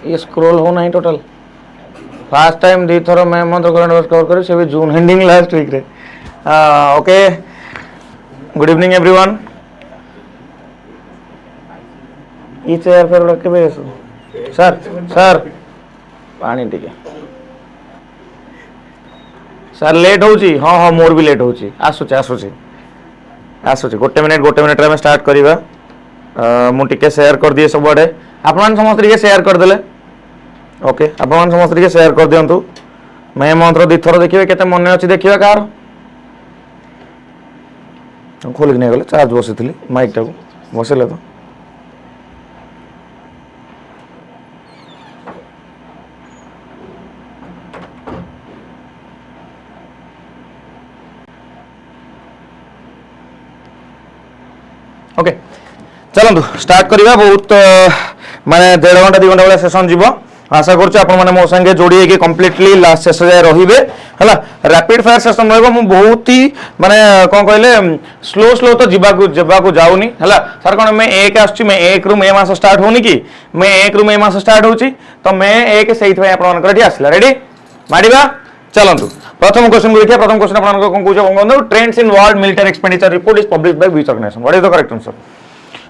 ये स्क्रॉल हो नहीं टोटल फास्ट टाइम दी थर मैं मंत्र कवर कर से भी जून एंडिंग लास्ट वीक रे ओके गुड इवनिंग एवरीवन ई चेयर पर रखे सर सर पानी टिके सर लेट होची हाँ हाँ मोर भी लेट होची आसुचे आसुचे आसुचे गोटे मिनिट रे स्टार्ट करिबा मु टिके शेयर कर दिए सब आडे आपन समस्त टिके शेयर कर देले ओके आपन समस्त टिके शेयर कर दियंतु मैं मंत्र दी थर देखिबे केते मन अछि देखिबा कार खोल के नै गले चार्ज बसितली माइक टाको बसेले तो ओके चलतु स्टार्ट करिबा बहुत माने 1.5 घंटा 2 घंटा वाला सेशन जीवो आशा करछु आपण माने मो संगे जोड़ी के कंप्लीटली लास्ट सेशन जाय रहिबे हला रैपिड फायर सेशन रहबो मु बहुत ही माने कोन कहले स्लो तो जीवा को जाउनी हला सर कोन मैं एक आछी मैं एक रु मे मास स्टार्ट होनी की मैं एक रु मे मास स्टार्ट होची तो मैं एक सहित भाई आपण मानकर आसला रेडी माडिबा चलतु प्रथम क्वेश्चन को देखिए प्रथम क्वेश्चन आपन को कोन कहू trends in world military expenditure report is published by which organisation what is the correct answer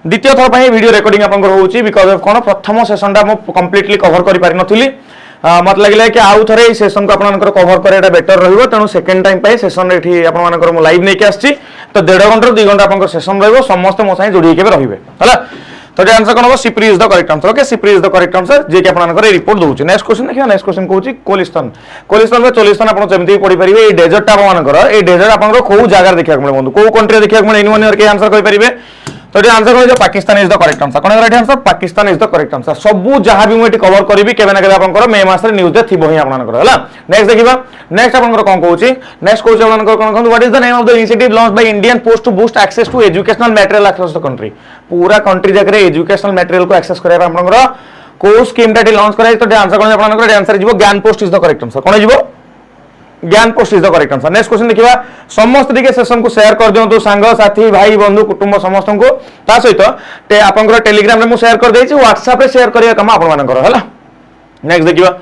द्वितीय थर पई वीडियो रिकॉर्डिंग आपन को होउची बिकॉज़ ऑफ कोन प्रथम सेशन दा मो कंप्लीटली कवर करि पारि नथिली मत लागले कि आउ थरे सेशन को आपन को cover Creta better रहइबो तणु second time पई सेशन एठी आपन मानकर मो लाइव नै के आछि तो 1.5 घंटा 2 घंटा आपन को सेशन रहइबो समस्त मो साइ जोडी के रहिबे हला तो जे आंसर कोन हो SIPRI is the correct answer okay SIPRI is the correct answer जे कि आपन मानकर रिपोर्ट दोउची नेक्स्ट क्वेश्चन देखियो नेक्स्ट क्वेश्चन कहूची कोलिस्तान में चोलिस्तान आपन जेमति पढि परिबे ए डेजर्ट आपन मानकर ए डेजर्ट आपन को को जगह देखिया मिले बंधु को कंट्री देखिया मिले एनीवन और के आंसर कहि परिबे तो जे आंसर हो Pakistan is the correct answer cone right answer Pakistan is the correct answer सबु जहां भी मुटी कवर करबी केबे ना केबे आपन मे मास रे न्यूज दे थिबो ही आपन मानकर हला नेक्स्ट देखिबा नेक्स्ट आपन कोन कहूची नेक्स्ट कहूची आपन कोन कहू what is the name of the initiative launched by Indian post to boost access to educational material across the country पूरा कंट्री जगह एजुकेशनल मटेरियल को एक्सेस करबा आपन को स्कीम टा लॉन्च कराई तो आंसर कोन आपन को आंसर जीवो Gyan post is the correct answer कोन जीवो Gyan post is the correct answer next question देखिबा समस्त दिके सेशन को शेयर कर दियंतु संग साथी भाई बंधु कुटुंब समस्त को ता सहित ते आपन को टेलीग्राम रे मु शेयर कर देछि व्हाट्सएप रे शेयर करिया काम आपन मानकर हला नेक्स्ट देखिबा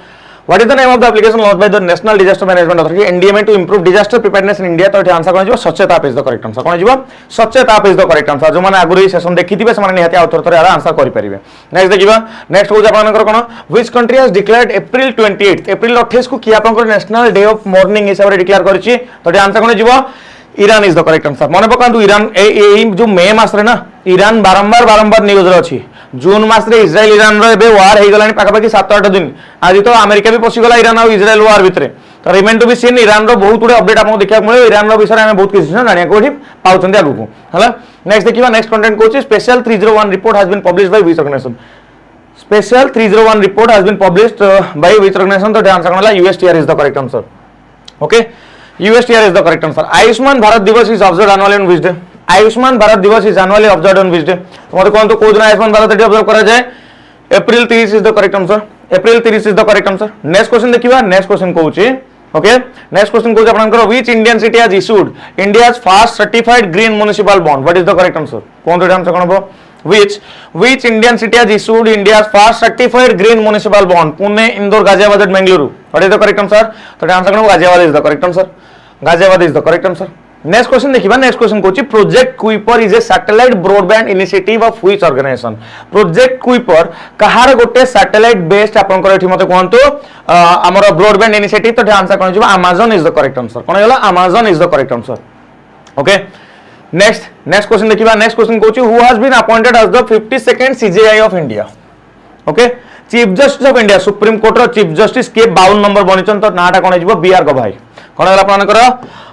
what is the name of the application launched by the national disaster management authority NDMA to improve disaster preparedness in India तो आंसर कोन जीवो Sachet app is the correct answer कोन जीवो Sachet app is the correct answer जो माने आगुरी session देखिथिबे से माने निहाती आउथर आंसर करि परिबे नेक्स्ट देखिबा नेक्स्ट हो आपन मानकर कोन व्हिच कंट्री हैज डिक्लेयर्ड अप्रैल 28 अप्रैल 28 को कि आपन को नेशनल डे ऑफ मॉर्निंग हिसाब रे डिक्लेयर करछि तो आंसर कोन जीवो Iran is the correct answer मन पकांतु ईरान ए जो मे मास रे ना ईरान बारंबार न्यूज रे अछि जून मास रे इजराइल ईरान रे बे वार हे गलानी पाका पाकी 7-8 दिन आज तो अमेरिका भी पसी गला ईरान और इजराइल वार भितरे तो remain to be seen Iran रो बहुत गुडे अपडेट आपन देखिया मिले ईरान रो विषय में बहुत किछ जानिया कोठी पाउचंदी आगु को हला नेक्स्ट देखिबा नेक्स्ट कंटेंट कोची special 301 report has been published by which organization special 301 report has been published by which organisation तो आंसर कोनला USTR is the correct answer okay USTR is the correct answer Ayushman Bharat Diwas is observed annually on which day Ayushman Bharat Diwas is annually observed on which day तुम्हारे कोन तो को दिन Ayushman Bharat day observe करा जाए April 30 is the correct answer April 30 is the correct answer next question देखिबा next question कहूची okay next question कहूची आपनकर which Indian city has issued India's first certified green municipal bond what is the correct answer कोन तो answer कोन हो which Indian city has issued India's first certified green municipal bond Pune Indore Ghaziabad and Bengaluru what is the correct answer तो answer cone Ghaziabad is the correct answer Ghaziabad is the correct answer next question देखिबा next question कोची project Kuiper is a satellite broadband initiative of which organization project Kuiper कहार गोटे satellite based आपनकर एठी मते कोनतो हमर ब्रॉडबैंड इनिशिएटिव तो आंसर कोन जिवो Amazon is the correct answer कोन होला Amazon is the correct answer okay next question देखिबा नेक्स्ट क्वेश्चन कोची who has been appointed as the 52nd CJI of India okay chief justice of India supreme court रो chief justice के 52 number बनिचन तो नाटा कोन जिवो B R गवाई कोन होला आपनकर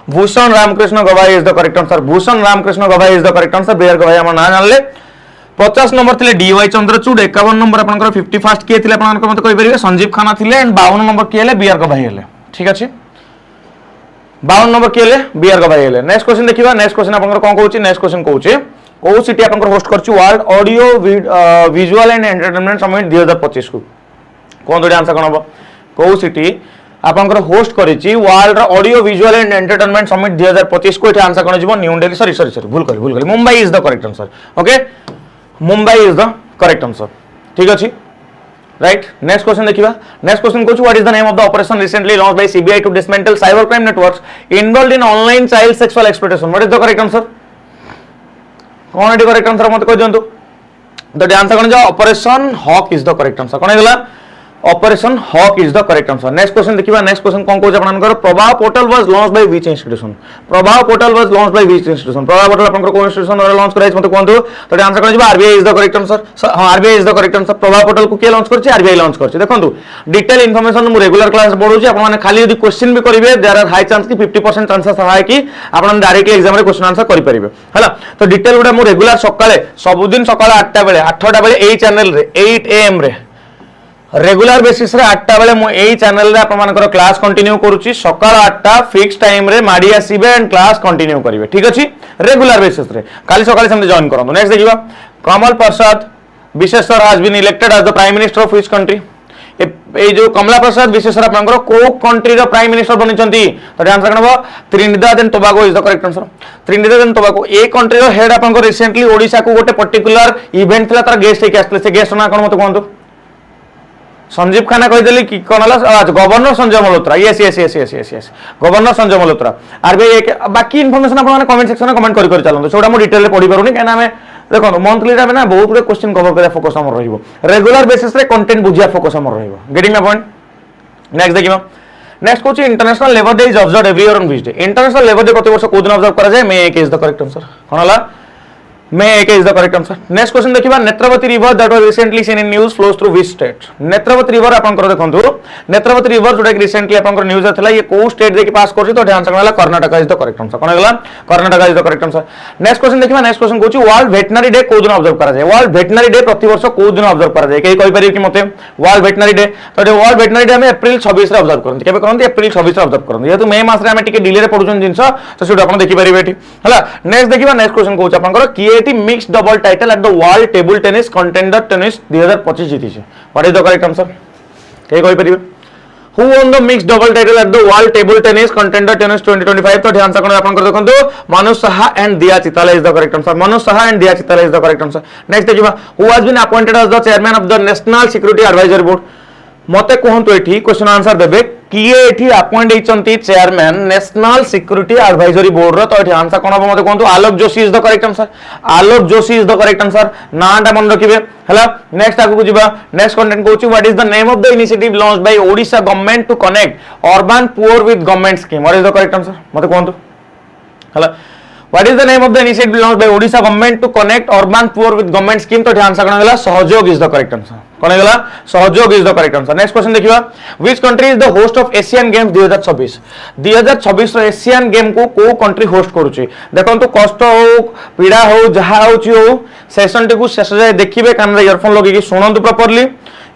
Bhushan Ramakrishna Gavai is the correct answer Bhushan Ramakrishna Gavai is the correct answer B R Gavai हमर ना जानले 50 नंबर थिले डीवाई चंद्रचूड़ 51 नंबर आपनकर 51st के थिले आपनकर मते कहि परिबे संजीव खाना थिले एंड 52 नंबर के हेले बीआर गवाई हेले ठीक अछि 52 नंबर के हेले बीआर गवाई हेले नेक्स्ट क्वेश्चन देखिबा नेक्स्ट क्वेश्चन आपनकर कोन कहूची नेक्स्ट क्वेश्चन कहूची को सिटी आपनकर होस्ट करछु world audio visual and entertainment summit 2025 को कोन तो आंसर कोन हो को सिटी आपनकर होस्ट करिछि world audio visual and entertainment summit 2025 को एठी आंसर कोन जिवो न्यू दिल्ली सॉरी भूल करी Mumbai is the correct answer okay Mumbai is the correct answer ठीक अछि राइट नेक्स्ट क्वेश्चन देखिबा नेक्स्ट क्वेश्चन कहूँ what is the name of the operation recently launch by CBI to dismantle cyber crime networks involved in online child sexual exploitation what is the correct answer कौन है correct answer मत कह दियंतु the answer कौन जो operation hawk is the correct answer कौन है operation hawk is the correct answer next question देखिबा next question कौन कहूँ आपनकर Prabhav portal was launch by which institution Prabhav portal was launch by which institution Prabhav portal आपनकर कोन इंस्टीट्यूशन द्वारा लॉन्च कराइछ मते कहंतु तो आंसर कौन RBI is the correct answer हां RBI is the correct answer Prabhav portal को के लॉन्च करछि आरबीआई लॉन्च करछि देखंतु डिटेल इन्फॉर्मेशन मु रेगुलर क्लास पढौछि आपन खाली यदि क्वेश्चन भी करिवे देयर आर हाई चांस कि 50% चांसेस है कि आपन डायरेक्टली एग्जाम रे क्वेश्चन आंसर करि परिबे हला तो डिटेल गुडा मु रेगुलर सकाळे सब दिन सकाळ 8टा बेले 8टा बेले एई चैनल रे 8 am रे रेगुलर बेसिस रे 8टा बेले मु एई चैनल रे आपन मानकर क्लास कंटिन्यू करूची सकाळ 8टा फिक्स टाइम रे माडी आसीबे एंड क्लास कंटिन्यू करिवे ठीक अछि रेगुलर बेसिस रे काली सकाळे समझ जॉइन करंतु नेक्स्ट देखिबा Kamal Prasad Bissessar has been elected as the prime minister of which country ए जो कमला प्रसाद विशेषर आपनकर को कंट्री रो प्राइम मिनिस्टर बनिचंती तो आंसर कनबो Trinidad and Tobago is the correct answer Trinidad and Tobago ए कंट्री रो हेड आपनकर रिसेंटली ओडिसा को गोटे पर्टिकुलर इवेंट थला तार गेस्ट हेक आस्ते से गेस्ट ना कोन मते कोंतु संजीव खाना कहीदेली कि कौन governor Sanjay Malhotra yes yes yes yes yes yes governor Sanjay Malhotra RBI बाकी इनफॉरमेशन आपन कमेंट सेक्शन में कमेंट कर चलतो छोटा मु डिटेल पढ़ी पारुनी कहना हमें देखो मंथली रे ना बहुत गुड क्वेश्चन कवर करा फोकस हमर रहिबो रेगुलर बेसिस रे कंटेंट बुझिया फोकस हमर रहिबो गेटिंग माय पॉइंट नेक्स्ट देखिबो नेक्स्ट कोच international labour day is observed every year on which day international labour day प्रति वर्ष को दिन ऑब्जर्व करा जाय May 1 is the correct answer कोन हला May 1 is the correct answer. Next question देखिबा Netravati river that was recently seen in news flows through which state? Netravati river आपन कर देखंतु नेत्रावती रिवर जोटा रिसेंटली आपन कर न्यूज थला ये को स्टेट दे के पास करछि तो आंसर होला Karnataka is the correct answer कोन हला Karnataka is the correct answer next question देखिबा नेक्स्ट क्वेश्चन कहछि वर्ल्ड वेटनरी डे को दिन ऑब्जर्व करा जाय वर्ल्ड वेटनरी डे प्रति वर्ष को दिन ऑब्जर्व करा जाय के कहि परियो कि मते वर्ल्ड वेटनरी डे तो वर्ल्ड वेटनरी डे हम अप्रैल 26 रे ऑब्जर्व करंती केबे करंती अप्रैल 26 रे ऑब्जर्व करंती जेतु मे मास रे हम टिके डिले रे पडुछन जिंस तो सेटा आपण देखि परिबे एठी हला नेक्स्ट देखिबा नेक्स्ट क्वेश्चन कहछि आपन कर कीएटी mixed double title at the world table tennis contender tennis 2025 जीती छे what is the correct answer के कोई परिबे who won the mixed double title at the world table tennis contender tennis 2025 तो ध्यान से कोन आपन कर देखंतु Manu Saha and Diya Chitale is the correct answer Manu Saha and Diya Chitale is the correct answer next देखिबा who has been appointed as the chairman of the national security advisory board मते कहंतु एठी क्वेश्चन आंसर देबे किए एठी अपॉइंट हेचंती chairman national security advisory board रो तो एठी आंसर कोन हो मते कहंतु Alok Joshi is the correct answer Alok Joshi is the correct answer नाटा मन रखिबे हला नेक्स्ट आगु जिबा नेक्स्ट कंटेंट कहूची what is the name of the initiative launched by Odisha government to connect urban poor with government scheme what is the correct answer मते कहंतु हला What is the name of the initiative launched by Odisha government to connect urban poor with government scheme? तो answer कौन है सहयोग is the correct answer. कौन है सहयोग is the correct answer. Next question देखिए which country is the host of Asian Games 2026? 2026 row Asian game को country host करूची देखो तो कष्ट हो पीड़ा हो जहा हो सेशन टी को शेष जाए देखिए कान रे इयरफोन लगे शुणु प्रॉपर्ली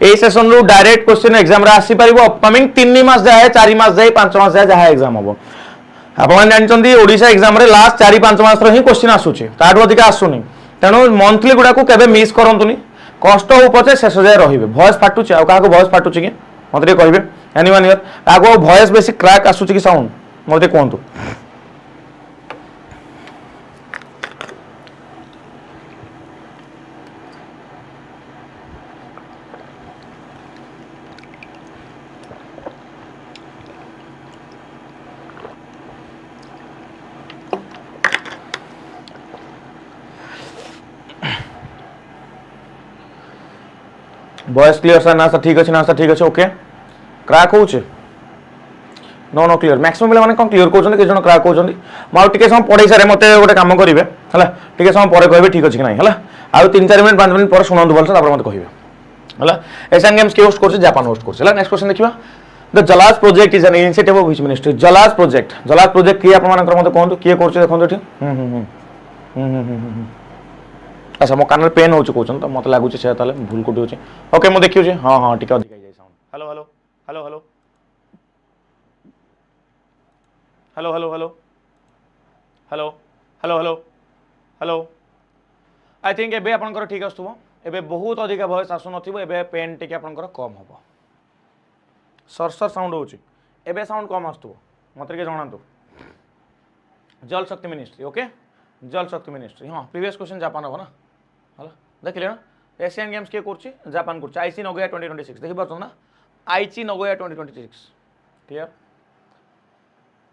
ए सेशन रू डायरेक्ट क्वेश्चन एग्जाम रे आसी परिबो अपकमिंग 3 मास जाए 4 मास जाए 5 मास जाए जहा एग्जाम हो आपण जानचंदी ओडिशा एग्जाम रे लास्ट 4-5 मास रो ही क्वेश्चन आसुची ताठो अधिक आसुनी तेणु मंथली गुडा को केबे मिस करंतुनी कष्ट हो पछे शेष जाय रहिबे वॉइस फाटुची आ काको वॉइस फाटुची कि मते कहबे एनीवन हियर काको वॉइस बेसी क्रैक आसुची कि साउंड मते कोंतु वॉइस क्लियर सर ना सर ठीक अच्छे ओके क्रैक होचे नो नो क्लियर मैक्सिमम बेले माने कोन क्लियर कोचन के जण क्रैक कोचन माउ टिके सम पढै सारे मते गोटे काम करिवे हला टिके सम परे कहबे ठीक अछि कि नाही हला आ 3-4 मिनिट 5 मिनिट पर सुनंदु बोल सर मते कहबे हला एशियन गेम्स के होस्ट करछ जापान होस्ट करछ हला नेक्स्ट क्वेश्चन देखिबा the Jalaj project is an initiative of which ministry Jalaj project की आपन मानकर मते कहंतु के करछ देखंतु ठीक अच्छा मो कान पेन होछ कहछन त मते लागु छै ताले भूल कोटी होछ ओके मो देखियो छै हां हां टिके अधिक जाय sound hello hello hello hello hello hello hello hello hello hello hello I think एबे आपनकर ठीक आस्तुबो एबे बहुत अधिक वॉइस आसु नथिबो एबे पेन टिके आपनकर कम हबो सरसर साउंड होछ एबे साउंड कम आस्तुबो मते के जणांतु जल शक्ति मिनिस्ट्री ओके जल शक्ति मिनिस्ट्री हाँ प्रीवियस क्वेश्चन जापान हो ना हला देखिले ना एशियन गेम्स किए कर जापान कर आईची नगोया 2026 देखि पाछ ना आईची Nagoya 2026 clear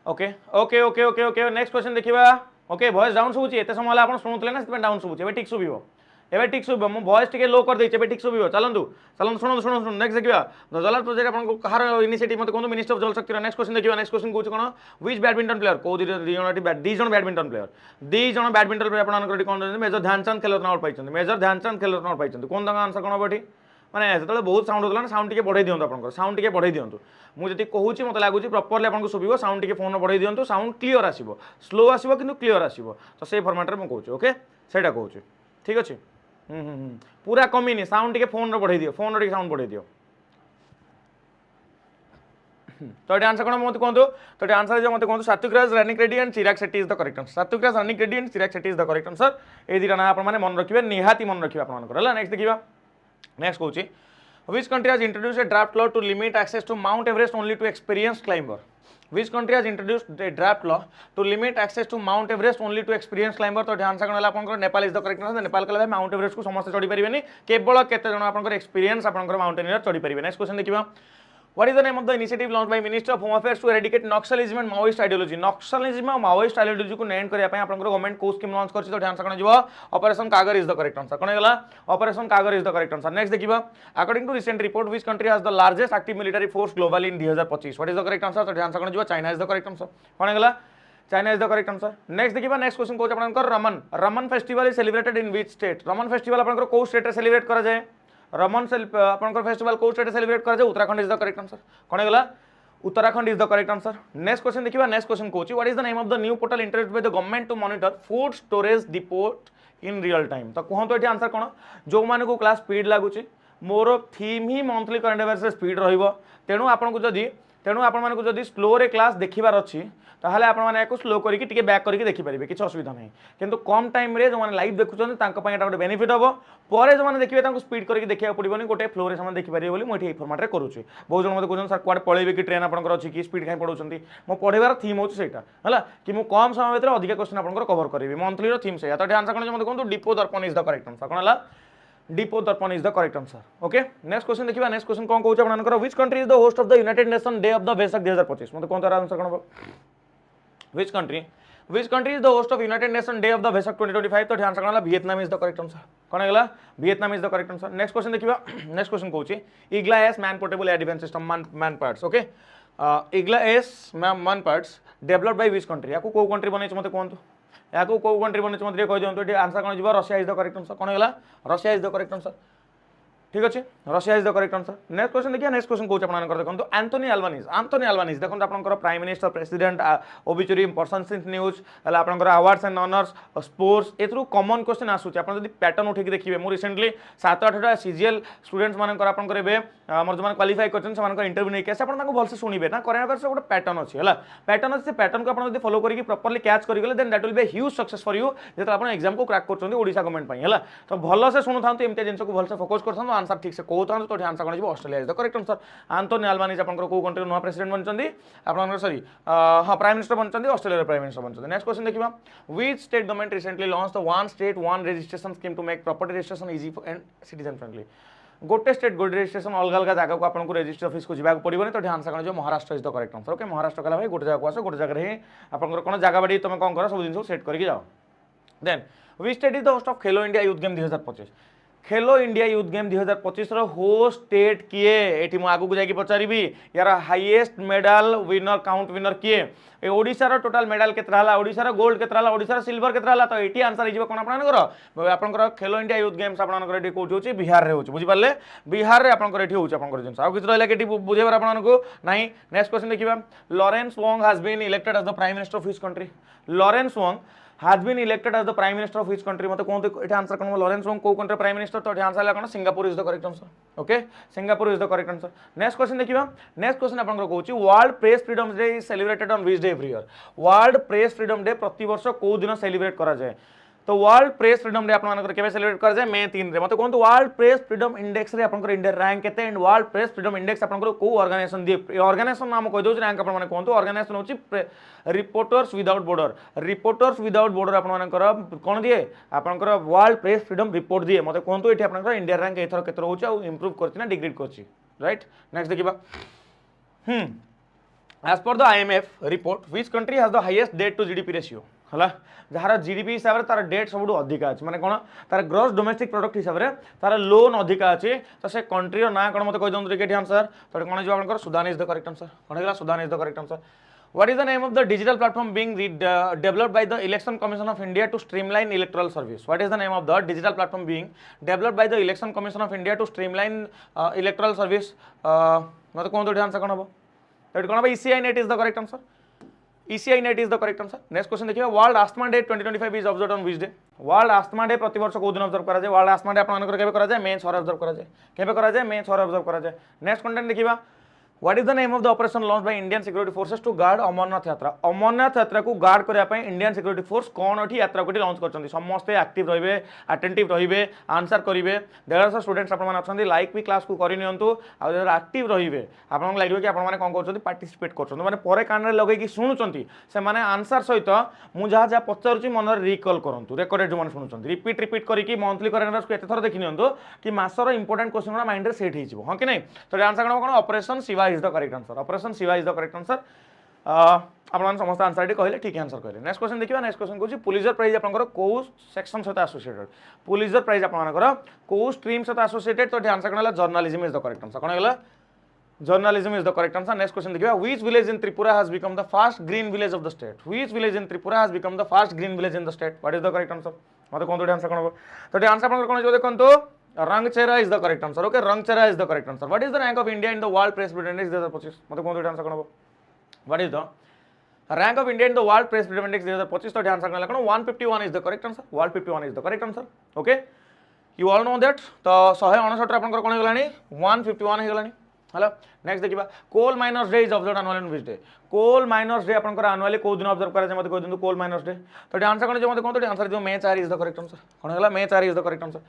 okay okay okay okay okay next question देखिबा ओके वॉइस डाउन सुबुची एते समय आपण सुनुतले ना से डाउन सुबुची एबे ठीक सुबिबो एबे ठीक सुबिबो मो वॉइस टिके लो कर देछि एबे ठीक सुबिबो चलंतु चलंतु सुनो सुनो सुनो नेक्स्ट देखिबा जलाल प्रोजेक्ट आपण को कहार इनिशिएटिव मते कोन मिनिस्टर ऑफ जल शक्ति नेक्स्ट क्वेश्चन देखिबा next question coach cone which badminton player को दी जण बैडमिंटन प्लेयर दी जण बैडमिंटन प्लेयर आपण को कोन major Dhyanchand Khel Ratna award पाइछन major Dhyanchand Khel Ratna award पाइछन कोन दंगा आंसर कोन बठी माने जतले बहुत साउंड होतला ना साउंड टिके बढ़ाई दियंतु आपण साउंड टिके बढ़ाई दियंतु मु जति कहूची मते लागुची प्रॉपर्ली आपण को सुबिबो साउंड टिके फोन बढ़ाई दियंतु साउंड क्लियर आसीबो स्लो आसीबो किंतु क्लियर आसीबो तो से फॉर्मेट रे मु कहूची ओके सेटा कहूची ठीक अछि पूरा कमिनी साउंड टिके फोन रे बढ़ाई दियो फोन रे साउंड बढ़ाई दियो तो ये आंसर कोन मते कहंतु तो ये आंसर जे मते कहंतु Satwikraj Rankireddy and Chirag Shetty is the correct answer Satwikraj Rankireddy and Chirag Shetty is the correct answer ए दिटा ना आपण माने मन रखिबे निहाती मन रखिबे आपण मानकर हला नेक्स्ट देखिबा next कहूची which country has introduced a draft law to limit access to Mount Everest only to experienced climber which country has introduced a draft law to limit access to Mount Everest only to experienced climber तो ध्यान से कोन आपनकर Nepal is the correct answer Nepal कहले mount Everest को समस्त चढ़ी परिबेनी केवल केते जण आपनकर एक्सपीरियंस आपनकर माउंटेनियर चढ़ी परिबे नेक्स्ट क्वेश्चन देखिबा What is the name of the initiative launched by Minister of Home Affairs to eradicate Naxalism and Maoist ideology? Naxalism and Maoist ideology को एंड करिया पय आपनकर गवर्नमेंट को स्कीम लॉन्च करछि तो ध्यान से कोन जिवो operation Kagar is the correct answer कोन गेला operation Kagar is the correct answer next देखिबा according to recent report which country has the largest active military force globally in 2025 what is the correct answer तो ध्यान से कोन जिवो China is the correct answer कोन गेला China is the correct answer next देखिबा next question को आपनकर Ramman festival is celebrated in which state Ramman festival आपनकर को स्टेट रे सेलिब्रेट करा जाय रमन आपनकर फेस्टिवल को स्टेट सेलिब्रेट करा जाय Uttarakhand is the correct answer कोन गेला Uttarakhand is the correct answer next question देखिबा नेक्स्ट क्वेश्चन कोची what is the name of the new portal introduced by the government to monitor food storage depot in real time तो कहंतो एठी answer कोन जो माने को क्लास स्पीड लागुची मोर थीम ही मंथली करंट अफेयर्स स्पीड रहिबो तेनु आपन को जदी स्लो रे क्लास देखिबार अछि ताहले आपण माने एको स्लो करिकि टिके बैक करिकि देखि परिबे किछ असुविधा नै किंतु कम टाइम रे जो माने लाइव देखुछन तांको पय एटा गोटे बेनिफिट हबो परे जो माने देखिबे तांको स्पीड करिकि देखिया पड़िबोनी गोटे फ्लो रे समान देखि परिबे बोली मो एठी फॉर्मेट रे करूची बहुत जन मते कहउछन सर क्वाड पळेबे कि ट्रेन आपनकर अछि कि स्पीड काई पढौछंती मो पढेबार थीम होछ सेटा हला कि मो कम समय भीतर अधिक क्वेश्चन आपनकर कवर करिबे मंथली रो थीम से तो आंसर कोन जे मते कहंतु depot Darpan is the correct answer कोन हला depot Darpan is the correct answer okay next question देखिबा नेक्स्ट क्वेश्चन कोन कहउछ आपनकर which country is the host of the united nation day of the Vesak 2025 मते कोन आंसर कोन Which country is the host of United Nations Day of the Vesak 2025 तो ध्यान से करना Vietnam is the correct answer कौन है Vietnam is the correct answer next question देखिबा next question कहउची IGLA-S man portable air defense system man parts okay IGLA-S man parts developed by which country याको को country बनै छ मते कोनतो याको को कंट्री बनै छ मते कहि दियंतो एठी आंसर कोन जिवो Russia is the correct answer कौन है Russia is the correct answer ठीक अच्छे Russia is the correct answer next question देखिए नेक्स्ट क्वेश्चन कोच आपन देखो एंथोनी अल्बानीज देखो आपन prime minister president obituary persons in news हला आपन अवार्ड्स एंड ऑनर्स स्पोर्ट्स एथरु कॉमन क्वेश्चन आसुची आपन जदी पैटर्न उठेकी देखिबे मु रिसेंटली 7-8टा सीजीएल स्टूडेंट्स मानकर आपन एबे हमर जो मान क्वालिफाई करछन से मानकर इंटरव्यू नै केसे आपन ताको भलसे सुनिबे ना करे कर से गोटे पैटर्न अछि हला पैटर्न अछि से पैटर्न को आपन जदी फॉलो करिकि प्रॉपर्ली कैच करि गेले then that will be huge success for you जेत आपन एग्जाम को क्रैक करछन ओडिशा गवर्नमेंट पई हला तो भलसे सुनुथांतु एमते जिंस को भलसे फोकस करथन आंसर ठीक से कहउथन तो आंसर कोन जिवो Australia is the correct answer Anthony Albanese आपन को कंट्री नो प्रेसिडेंट बनचंदी आपन सॉरी हां प्राइम मिनिस्टर बनचंदी ऑस्ट्रेलिया प्राइम मिनिस्टर बनचंदी नेक्स्ट क्वेश्चन देखिबा which state government recently launch the one state one registration scheme to make property registration easy and citizen friendly गोटे स्टेट गोटे रजिस्ट्रेशन अलग अलग जगह को आपन को रजिस्टर ऑफिस को जिबा पड़िबोनी तो ध्यान से कोन जो Maharashtra is the correct answer okay Maharashtra कला भाई गोटे जगह को आसो गोटे जगह रे आपन कोन जगह बाडी तुम कोन करो सब दिन सेट करके जाओ then which state is the host of Khelo India youth game 2025 Khelo India youth game 2025 रो होस्ट स्टेट किए एठी मु आगु को जाकी पचारिबी यार highest medal winner count winner किए ए ओडिसा रो टोटल मेडल केतरा हला ओडिसा रो गोल्ड केतरा हला ओडिसा रो सिल्वर केतरा हला तो एठी आंसर हिजबो कोन आपन खेलो इंडिया यूथ गेम्स आपन एठी कोठी होची बिहार रे होची बुझि पाले बिहार रे आपन एठी होची आपन जिंस आ किछ रहला केठी बुझेबार आपन को नाही नेक्स्ट क्वेश्चन देखिबा Lawrence Wong has been elected as the prime minister of his country Lawrence Wong has been elected as the prime minister of which country मते कोन एठी आंसर कोन लॉरेंस वोंग को कंट्री प्राइम मिनिस्टर तो एठी answer ला कोन Singapore is the correct answer okay Singapore is the correct answer next question देखिबा नेक्स्ट क्वेश्चन आपन को कहूची world press freedom day is celebrated on which day every year world press freedom day प्रति वर्ष को दिन सेलिब्रेट करा जाय तो वर्ल्ड प्रेस फ्रीडम डे आपनकर केबे सेलिब्रेट कर जाय मे 3 रे मते कोन वर्ल्ड प्रेस फ्रीडम इंडेक्स रे आपनकर इंडिया रैंक केते and world press freedom index आपनकर को ऑर्गेनाइजेशन दिए ऑर्गेनाइजेशन नाम कह दो रैंक आपन माने कोन ऑर्गेनाइजेशन होची रिपोर्टर्स विदाउट बॉर्डर आपन मानकर कोन दिए आपनकर वर्ल्ड प्रेस फ्रीडम रिपोर्ट दिए मते कोन एठी आपनकर इंडिया रैंक एथर केतर होची आ इंप्रूव करची ना डिग्रेड करची राइट नेक्स्ट देखिबा as per the IMF report which country has the highest debt to GDP ratio हला जहार जीडीपी हिसाब रे तार डेट सब अधिका अछि माने कोन तार ग्रॉस डोमेस्टिक प्रोडक्ट हिसाब रे तार लोन अधिका अछि तो से कंट्री रो ना कोन मते कहि दंतु केठी आंसर तो कोन जो आपनकर Sudan is the correct answer कोन हेला Sudan is the correct answer what is the name of the digital platform being developed by the election commission of India to streamline electoral service what is the name of the digital platform being developed by the election commission of India to streamline electoral service मते कोन तो answer कोन हो that कोन ECI net is the correct answer ECI net is the correct answer next question देखिए world asthma day 2025 is observed on which day world asthma day प्रति वर्ष को दिन ऑब्जर्व करा जाय वर्ल्ड आस्थमा डे आपन मानकर केबे करा जाय मे 6 रे ऑब्जर्व करा जाय केबे करा जाय मे 6 रे ऑब्जर्व करा जाय नेक्स्ट कंटेंट देखिबा what is the name of the operation launch by Indian security forces to guard Amarnath Yatra को गार्ड करिया पय इंडियन सिक्योरिटी फोर्स कोन अठी यात्रा कोठी लॉन्च करचंदी समस्त एक्टिव रहिबे अटेंटिव रहिबे आंसर करिवे देयर आर सम स्टूडेंट्स आपन मान अछंदी लाइक भी क्लास को करि नियंतु आ देयर एक्टिव रहिबे आपन मन लागिबे कि आपन माने कोन करचंदी पार्टिसिपेट करचंदी माने परे कान रे लगै कि सुनुचंती से माने आंसर सहित मु जहा जहा पचारुची मन रे रिकॉल करंतु रिकॉर्डेड जो मन सुनुचंती रिपीट करी कि मंथली करेंट को एते थर देखि नियंतु कि मासर इंपोर्टेंट क्वेश्चन गुडा माइंड रे सेट हे जिवो हां कि नै तो आंसर कोन operation Shiva is the correct answer operation shiva is the correct answer आपण समस्त आंसर टी कहले ठीक आंसर कहले नेक्स्ट क्वेश्चन देखिबा नेक्स्ट क्वेश्चन कोची पुलिसर प्राइज आपनकर को सेक्शन सहित एसोसिएटेड पुलिसर प्राइज आपनकर को स्ट्रीम सहित एसोसिएटेड तो आंसर कोन journalism is the correct answer कोन हला journalism is the correct answer next question देखिबा which village in Tripura has become the first green village of the state which village in Tripura has become the first green village in the state what is the correct answer मते कोन तो answer कोन तो answer आपनकर कोन जो देखंतु रंगचेरा is the correct answer okay रंगचेरा is the correct answer what is the rank of India in the world press freedom index 2025 मते कोन तो answer cone what is the rank of India in the world press freedom index 2025 तो answer cone 151 is the correct answer 151 is the correct answer okay you all know that तो 159 आपनकर कोन हेलानी 151 हेलानी हला next देखिबा coal miners day is observed annually on which day coal miners day आपनकर annually को दिन observe करा जे मते को दिन कोल माइनर्स डे तो आंसर कोन जे मते कोन तो आंसर जो मे 4 is the correct answer cone Hella may 4 is the correct answer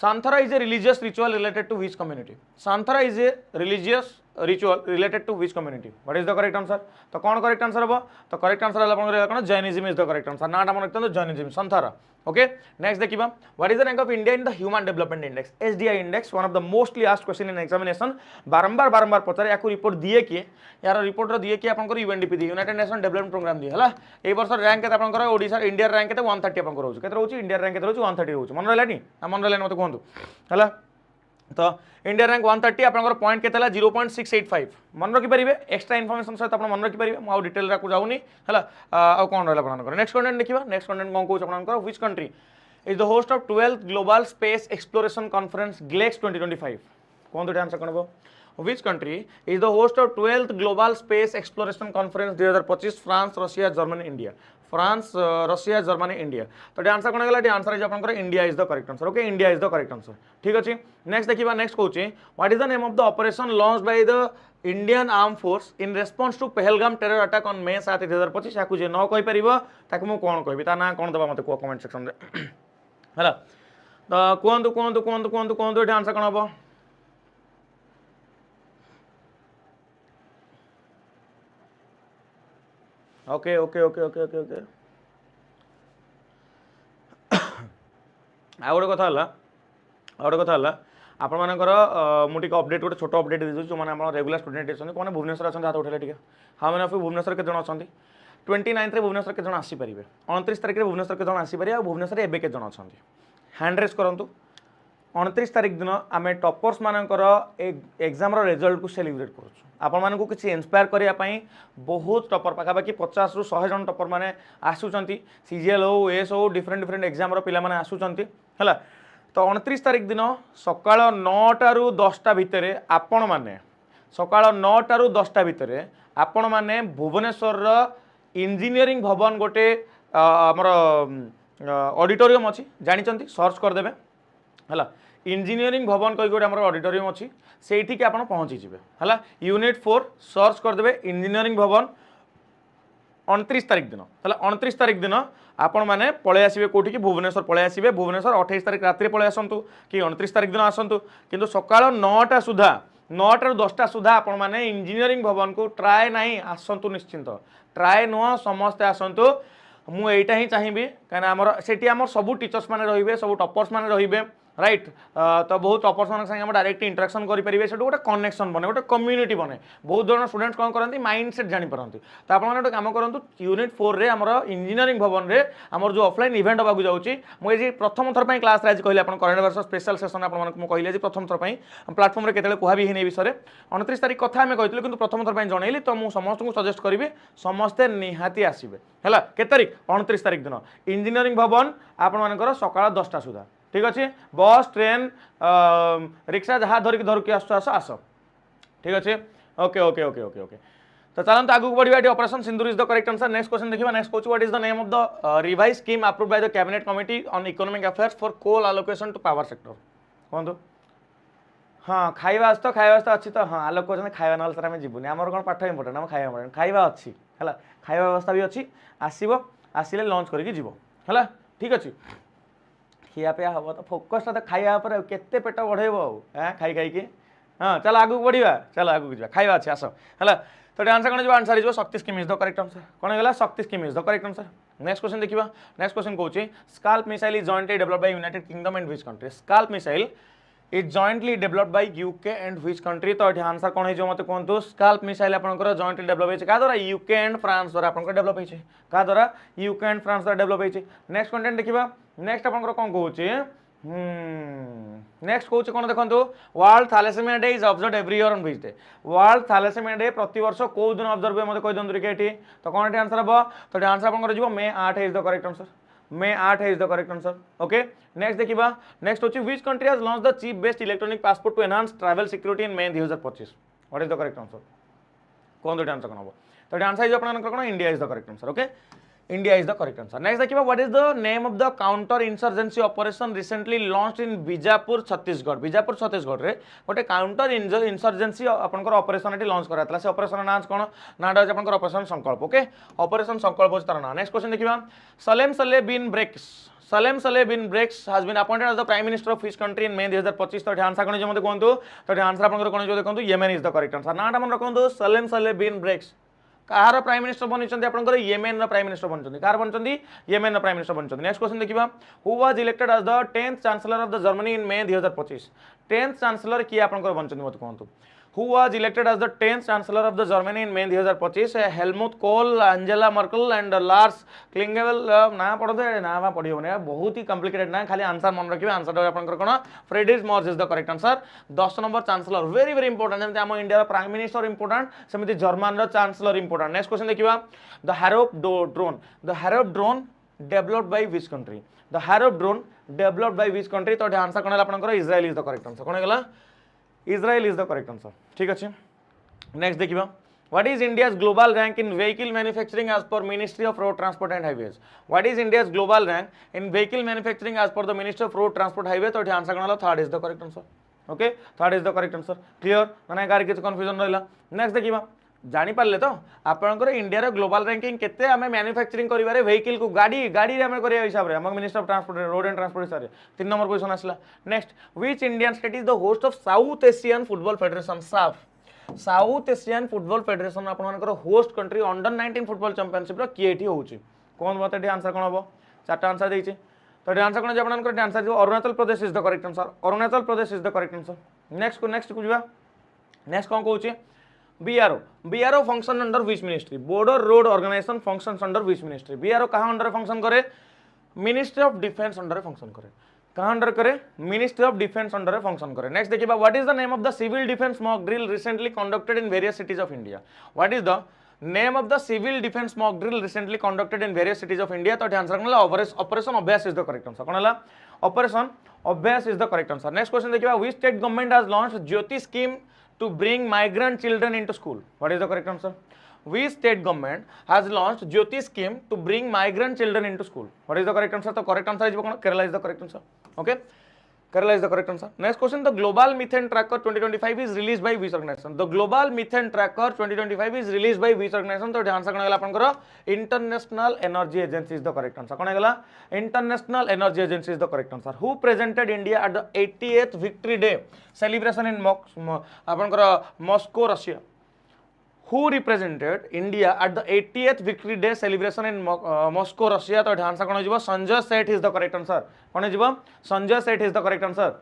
Santhara is a religious ritual related to which community? Santhara is a religious ritual related to which community? What is the correct answer? तो कौन correct answer होबो? तो correct answer हला आपन कोन Jainism is the correct answer. नाटा मन रखते Jainism Santhara. Okay? Next देखिबा what is the rank of India in the Human Development Index? SDI index one of the mostly asked question in examination. बारंबार पचारे याकू report दिए कि यार report रो दिए कि आपन को UNDP दी यूनाइटेड नेशन डेवलपमेंट प्रोग्राम दी हला ए वर्ष रैंक केते आपन को ओडिसा इंडिया रैंक केते 130 आपन को रहउछ केते रहउछ इंडिया रैंक केते रहउछ 130 रहउछ मन रहलानी मन रहलानी मते कोहंतु हला तो इंडिया रैंक 130 आपन को पॉइंट केते हला 0.685 मन रखि परिबे एक्स्ट्रा इन्फॉर्मेशन सहित आपन मन रखि परिबे म डिटेल रा को जाउनी हला आ कोन रहला आपन को नेक्स्ट कंटेंट देखिबा नेक्स्ट कंटेंट कोन कोच आपन को which country is the host of 12th global space exploration conference GLEX 2025 कोन तो आंसर कोन which country is the host of 12th global space exploration conference 2025 France Russia Germany India France Russia Germany India तो answer कोन गेला answer is आपन India is the correct answer okay India is the correct answer ठीक अछि next देखिबा next कोची what is the name of the operation launched by the Indian arm force in response to Pahalgam terror attack on May 7 2025 याकू जे न कहि परिबो ताकू मु कोन कहबी ता ना कोन दबा मते को कमेंट सेक्शन रे हला तो कोन तो आंसर कोन हबो okay okay okay okay okay okay आ गोटे कथा हला आपण मानकर मुटिक अपडेट गोटे छोट अपडेट दे जो माने हमर रेगुलर स्टूडेंट अछन कोन भुवनेश्वर अछन हाथ उठेले ठीक how many of you Bhubaneswar के जण अछन 29 रे भुवनेश्वर के जण आसी परिबे 29 तारिख रे भुवनेश्वर के जण आसी परिया भुवनेश्वर एबे के जण अछन हैंड रेस करंतु 29 तारिख दिन आम टॉपर्स मानकर एग्जाम रिजल्ट को सेलिब्रेट करूँ आपण मानकु किसी इंस्पायर करिया पई बहुत टॉपर पाखापाखि 50 रु 100 जन टॉपर माने आसुचंती सीजीएल हो एस हो डिफरेंट एग्जाम रो पिला माने आसुचंती हला तो 29 तारिख दिन सकाळ 9टा रु 10टा भितरे आपण माने सकाळ 9टा रु 10टा भितरे आपण माने भुवनेश्वर रो इंजीनियरिंग भवन गोटे हमर ऑडिटोरियम अछि जानिचंती सर्च कर देबे हला इंजीनियरिंग भवन कई गोटे ऑडिटोरियम अच्छी से आप पहुँची जी है यूनिट 4 सर्च करदे इंजीनियरिंग भवन 29 तारिख दिन है 29 तारिख दिन आपण मैंने पलि आसबे कौटी कि भुवनेश्वर पलि आसबे भुवनेश्वर 28 तारिख राति पलि आसतु कि 29 तारिख दिन आसतु किंतु सकाळ 9टा सुधा 9टा ରୁ 10टा सुधा आपण मैंने इंजीनियरिंग भवन को ट्राए नहीं आसतु निश्चिंत ट्राए नुह समस्ते आसतु मु एटा ही चाहिए कहीं आमर सेठी आमर सब टीचर्स माने रहिबे सब टॉपर्स माने रहिबे राइट तो बहुत टॉपर्स मान संगे डायरेक्ट इंटरेक्शन करेंगे से गोटे कनेक्शन बने गोटे कम्युनिटी बने बहुत जन स्टूडेंट्स कौन करती माइंडसेट जानीपारती तो आप गोटे कम करूँ यूनिट 4 रे आमर इंजीनियरिंग भवन में आमर जो ऑफलाइन इवेंट होगा जाऊँगी मुझे प्रथम थर पर क्लास आज कहली करंट अफेयर्स स्पेशल सेशन आपको कहली प्रथम थर पर प्लाटफर्म में केतले कह भी है विषय 29 तारिख कथा आम कहते कि प्रथम थर पर जनइली तो मुझे समस्त को सजेस्ट करी समस्ते निहाती आसबे है के तारिख 29 तारिख दिन इंजीनियरिंग भवन आपर सकाळ 10टा सुधा ठीक अच्छे बस ट्रेन रिक्शा जहाँ धरिक धरिकी आस ठीक अच्छे okay okay okay okay okay तो चलते आगू बढ़िया ये operation Sindoor is the correct answer next question देखिए next question what is the name of the revise scheme approved by the cabinet committee on economic affairs for coal allocation to power sector कहतु हाँ खाଇବା तो अच्छी तो हाँ आलोक कहते खाଇବା ना sir आम जीवनी आमर कौन पाठ इंपोर्टेंट आम खाଇବା इंपोर्टेंट खाଇବା अच्छी है खाଇବା व्यवस्था भी अच्छी आसब आसिले लंच करके जीव है ठीक अच्छे खियापिया हम तो फोकसटा तो खाଇବା पर केते पेट बढ़ेब खाई खाई हाँ चल आगू बढ़िया चल आगू जा खाଇବା अच्छे आस है तो आंसर कौन आंसर हो शक्ति scheme is the correct answer कौन है शक्ति scheme is the correct answer next question देखिए नेक्स्ट क्वेश्चन कहूँ scalp missile is jointly developed by United kingdom and which country scalp missile is jointly developed by UK and which country तो ये answer कौन है मत कहूँ scalp missile आपंकर jointly develop होती क्या द्वारा यूके एंड फ्रांस द्वारा आप डेवलप होती क्या द्वारा यूके एंड फ्रांस द्वारा डेवलप होती नेक्स्ट कंटेंट देखिए नेक्स्ट आप कौन कहूँ नेक्स्ट कहूँ कौन देखो world thalassaemia day is observed every year on which day world thalassaemia day प्रति वर्ष कौ दिन ऑब्जर्व हुए मत कह दिखाँ देखिए तो कौन आंसर हम तो आंसर आप May 8 is the correct answer May 8 is the correct answer okay next देखिए नेक्स्ट होची which country has launch the chip based electronic passport to enhance travel security in May 2025 what is the correct answer कौन तो answer कौन हम तो answer is आपन कौन India is the correct answer okay India is the correct answer next देखिए what is the name of the counter insurgency operation recently launched in Bijapur Chhattisgarh रे गोटे काउंटर इंसर्जेंसी आपनकर ऑपरेशन एटी लॉन्च करातला से ऑपरेशन नाम कौन नाडा अछि आपनकर ऑपरेशन संकल्प ओके ऑपरेशन संकल्प अछि तार ना नेक्स्ट क्वेश्चन देखिबा Salem Saleh bin breaks has been appointed as the prime minister of which country in May 2025 तो आंसर कोन जे मते कहंतु तो आंसर आपनकर कोन जे देखंतु Yemen is the correct answer नाटा मन रखंतु सलेम सले बिन ब्रेक्स कहार प्राइम मिनिस्टर बनिचंती आपनकर येमेन रा प्राइम मिनिस्टर बनिचंती कार बनिचंती येमेन रा प्राइम मिनिस्टर बनिचंती नेक्स्ट क्वेश्चन देखिबा who was elected as the 10th chancellor of the Germany in May 2025 10th chancellor की आपनकर बनिचंती मते कहंतु who was elected as the 10th chancellor of the Germany in May 2025 Helmut Kohl Angela Merkel and Lars Klingbeil ना पढ़ते ना पढ़ियो ने बहुत ही complicated ना खाली आंसर मन रखिबे आंसर आपनकर कोन Friedrich Merz is the correct answer 10 number chancellor very very important जेमते हम इंडिया रा प्राइम मिनिस्टर इंपोर्टेंट सेमिति जर्मन रा चांसलर इंपोर्टेंट नेक्स्ट क्वेश्चन देखिबा the Harop drone developed by which country the Harop drone developed by which country तो answer कोन आपनकर Israel is the correct answer कोन गेला Israel is the correct answer ठीक अच्छे नेक्स्ट देखिए what is India's global rank in vehicle manufacturing as per Ministry of Road Transport and Highways what is India's global rank in vehicle manufacturing as per the Ministry of Road Transport Highways तो answer कौन third is the correct answer okay third is the correct answer clear माने car किछ confusion रहला next देखिबा जानी पारले तो आपनकर India रो global ranking केते हमें मैन्युफैक्चरिंग करिवारे व्हीकल को गाड़ी हमें करिया हिसाब रे हम minister of transport road and transport सारे 3 नंबर पोजीशन आसला next which Indian state is the host of South Asian football federation South Asian football federation आपनकर host country under 19 football championship रो किएठी होउची कोन बते आंसर कोन हबो चारटा आंसर देइची तो आंसर कोन जे आपनकर आंसर जो Arunachal Pradesh is the correct answer Arunachal Pradesh is the correct answer next को जीवा नेक्स्ट कोन कहउची BRO function under which ministry border road organisation functions under which ministry BRO कहां अंडर फंक्शन करे ministry of defence under function करे कहां under करे ministry of defence under function करे नेक्स्ट देखिए what is the name of the civil defence mock drill recently conducted in various cities of India what is the name of the civil defence mock drill recently conducted in various cities of India तो answer कोन operation Abhyas is the correct answer कोन हला operation Abhyas is the correct answer next question देखिए which state government has launched Jyoti scheme to bring migrant children into school what is the correct answer which state government has launched jyoti scheme to bring migrant children into school what is the correct answer तो correct answer is कौन Kerala is the correct answer okay Kerala is the correct answer. Next question, the global methane tracker 2025 is released by which organization? The global methane tracker 2025 is released by which organization? तो answer कौन गला आपनकर international energy agency is the correct answer. कौन गला international energy agency is the correct answer. Who presented India at the 88th victory day celebration in आपनकर Moscow Russia? Who represented India at the 80th Victory Day celebration in Moscow, Russia? तो answer कौन हो? Sanjay Seth is the correct answer. कौन हो? Sanjay Seth is the correct answer.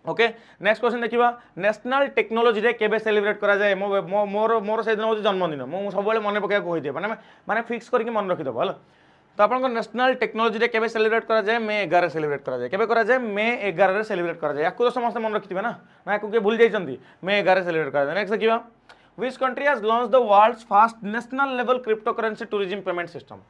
Okay next question देखिबा. National technology day केबे celebrate करा जाए? मोर से दिन हो जन्मदिन. मो सब मन पका कहि दिए माने फिक्स करके मन रखि दबो हला. तो आपन नेशनल टेक्नोलॉजी डे केबे सेलिब्रेट करा जाए? मे 11 सेलिब्रेट करा जाए. केबे करा जाए? मे 11 रे सेलिब्रेट करा जाए. याकु तो समस्त मन रखिथिबे ना याकु के भूल जाइछंती. मे 11 सेलिब्रेट करा जाए. नेक्स्ट देखिबा. Which country has launched the world's first national level cryptocurrency tourism payment system?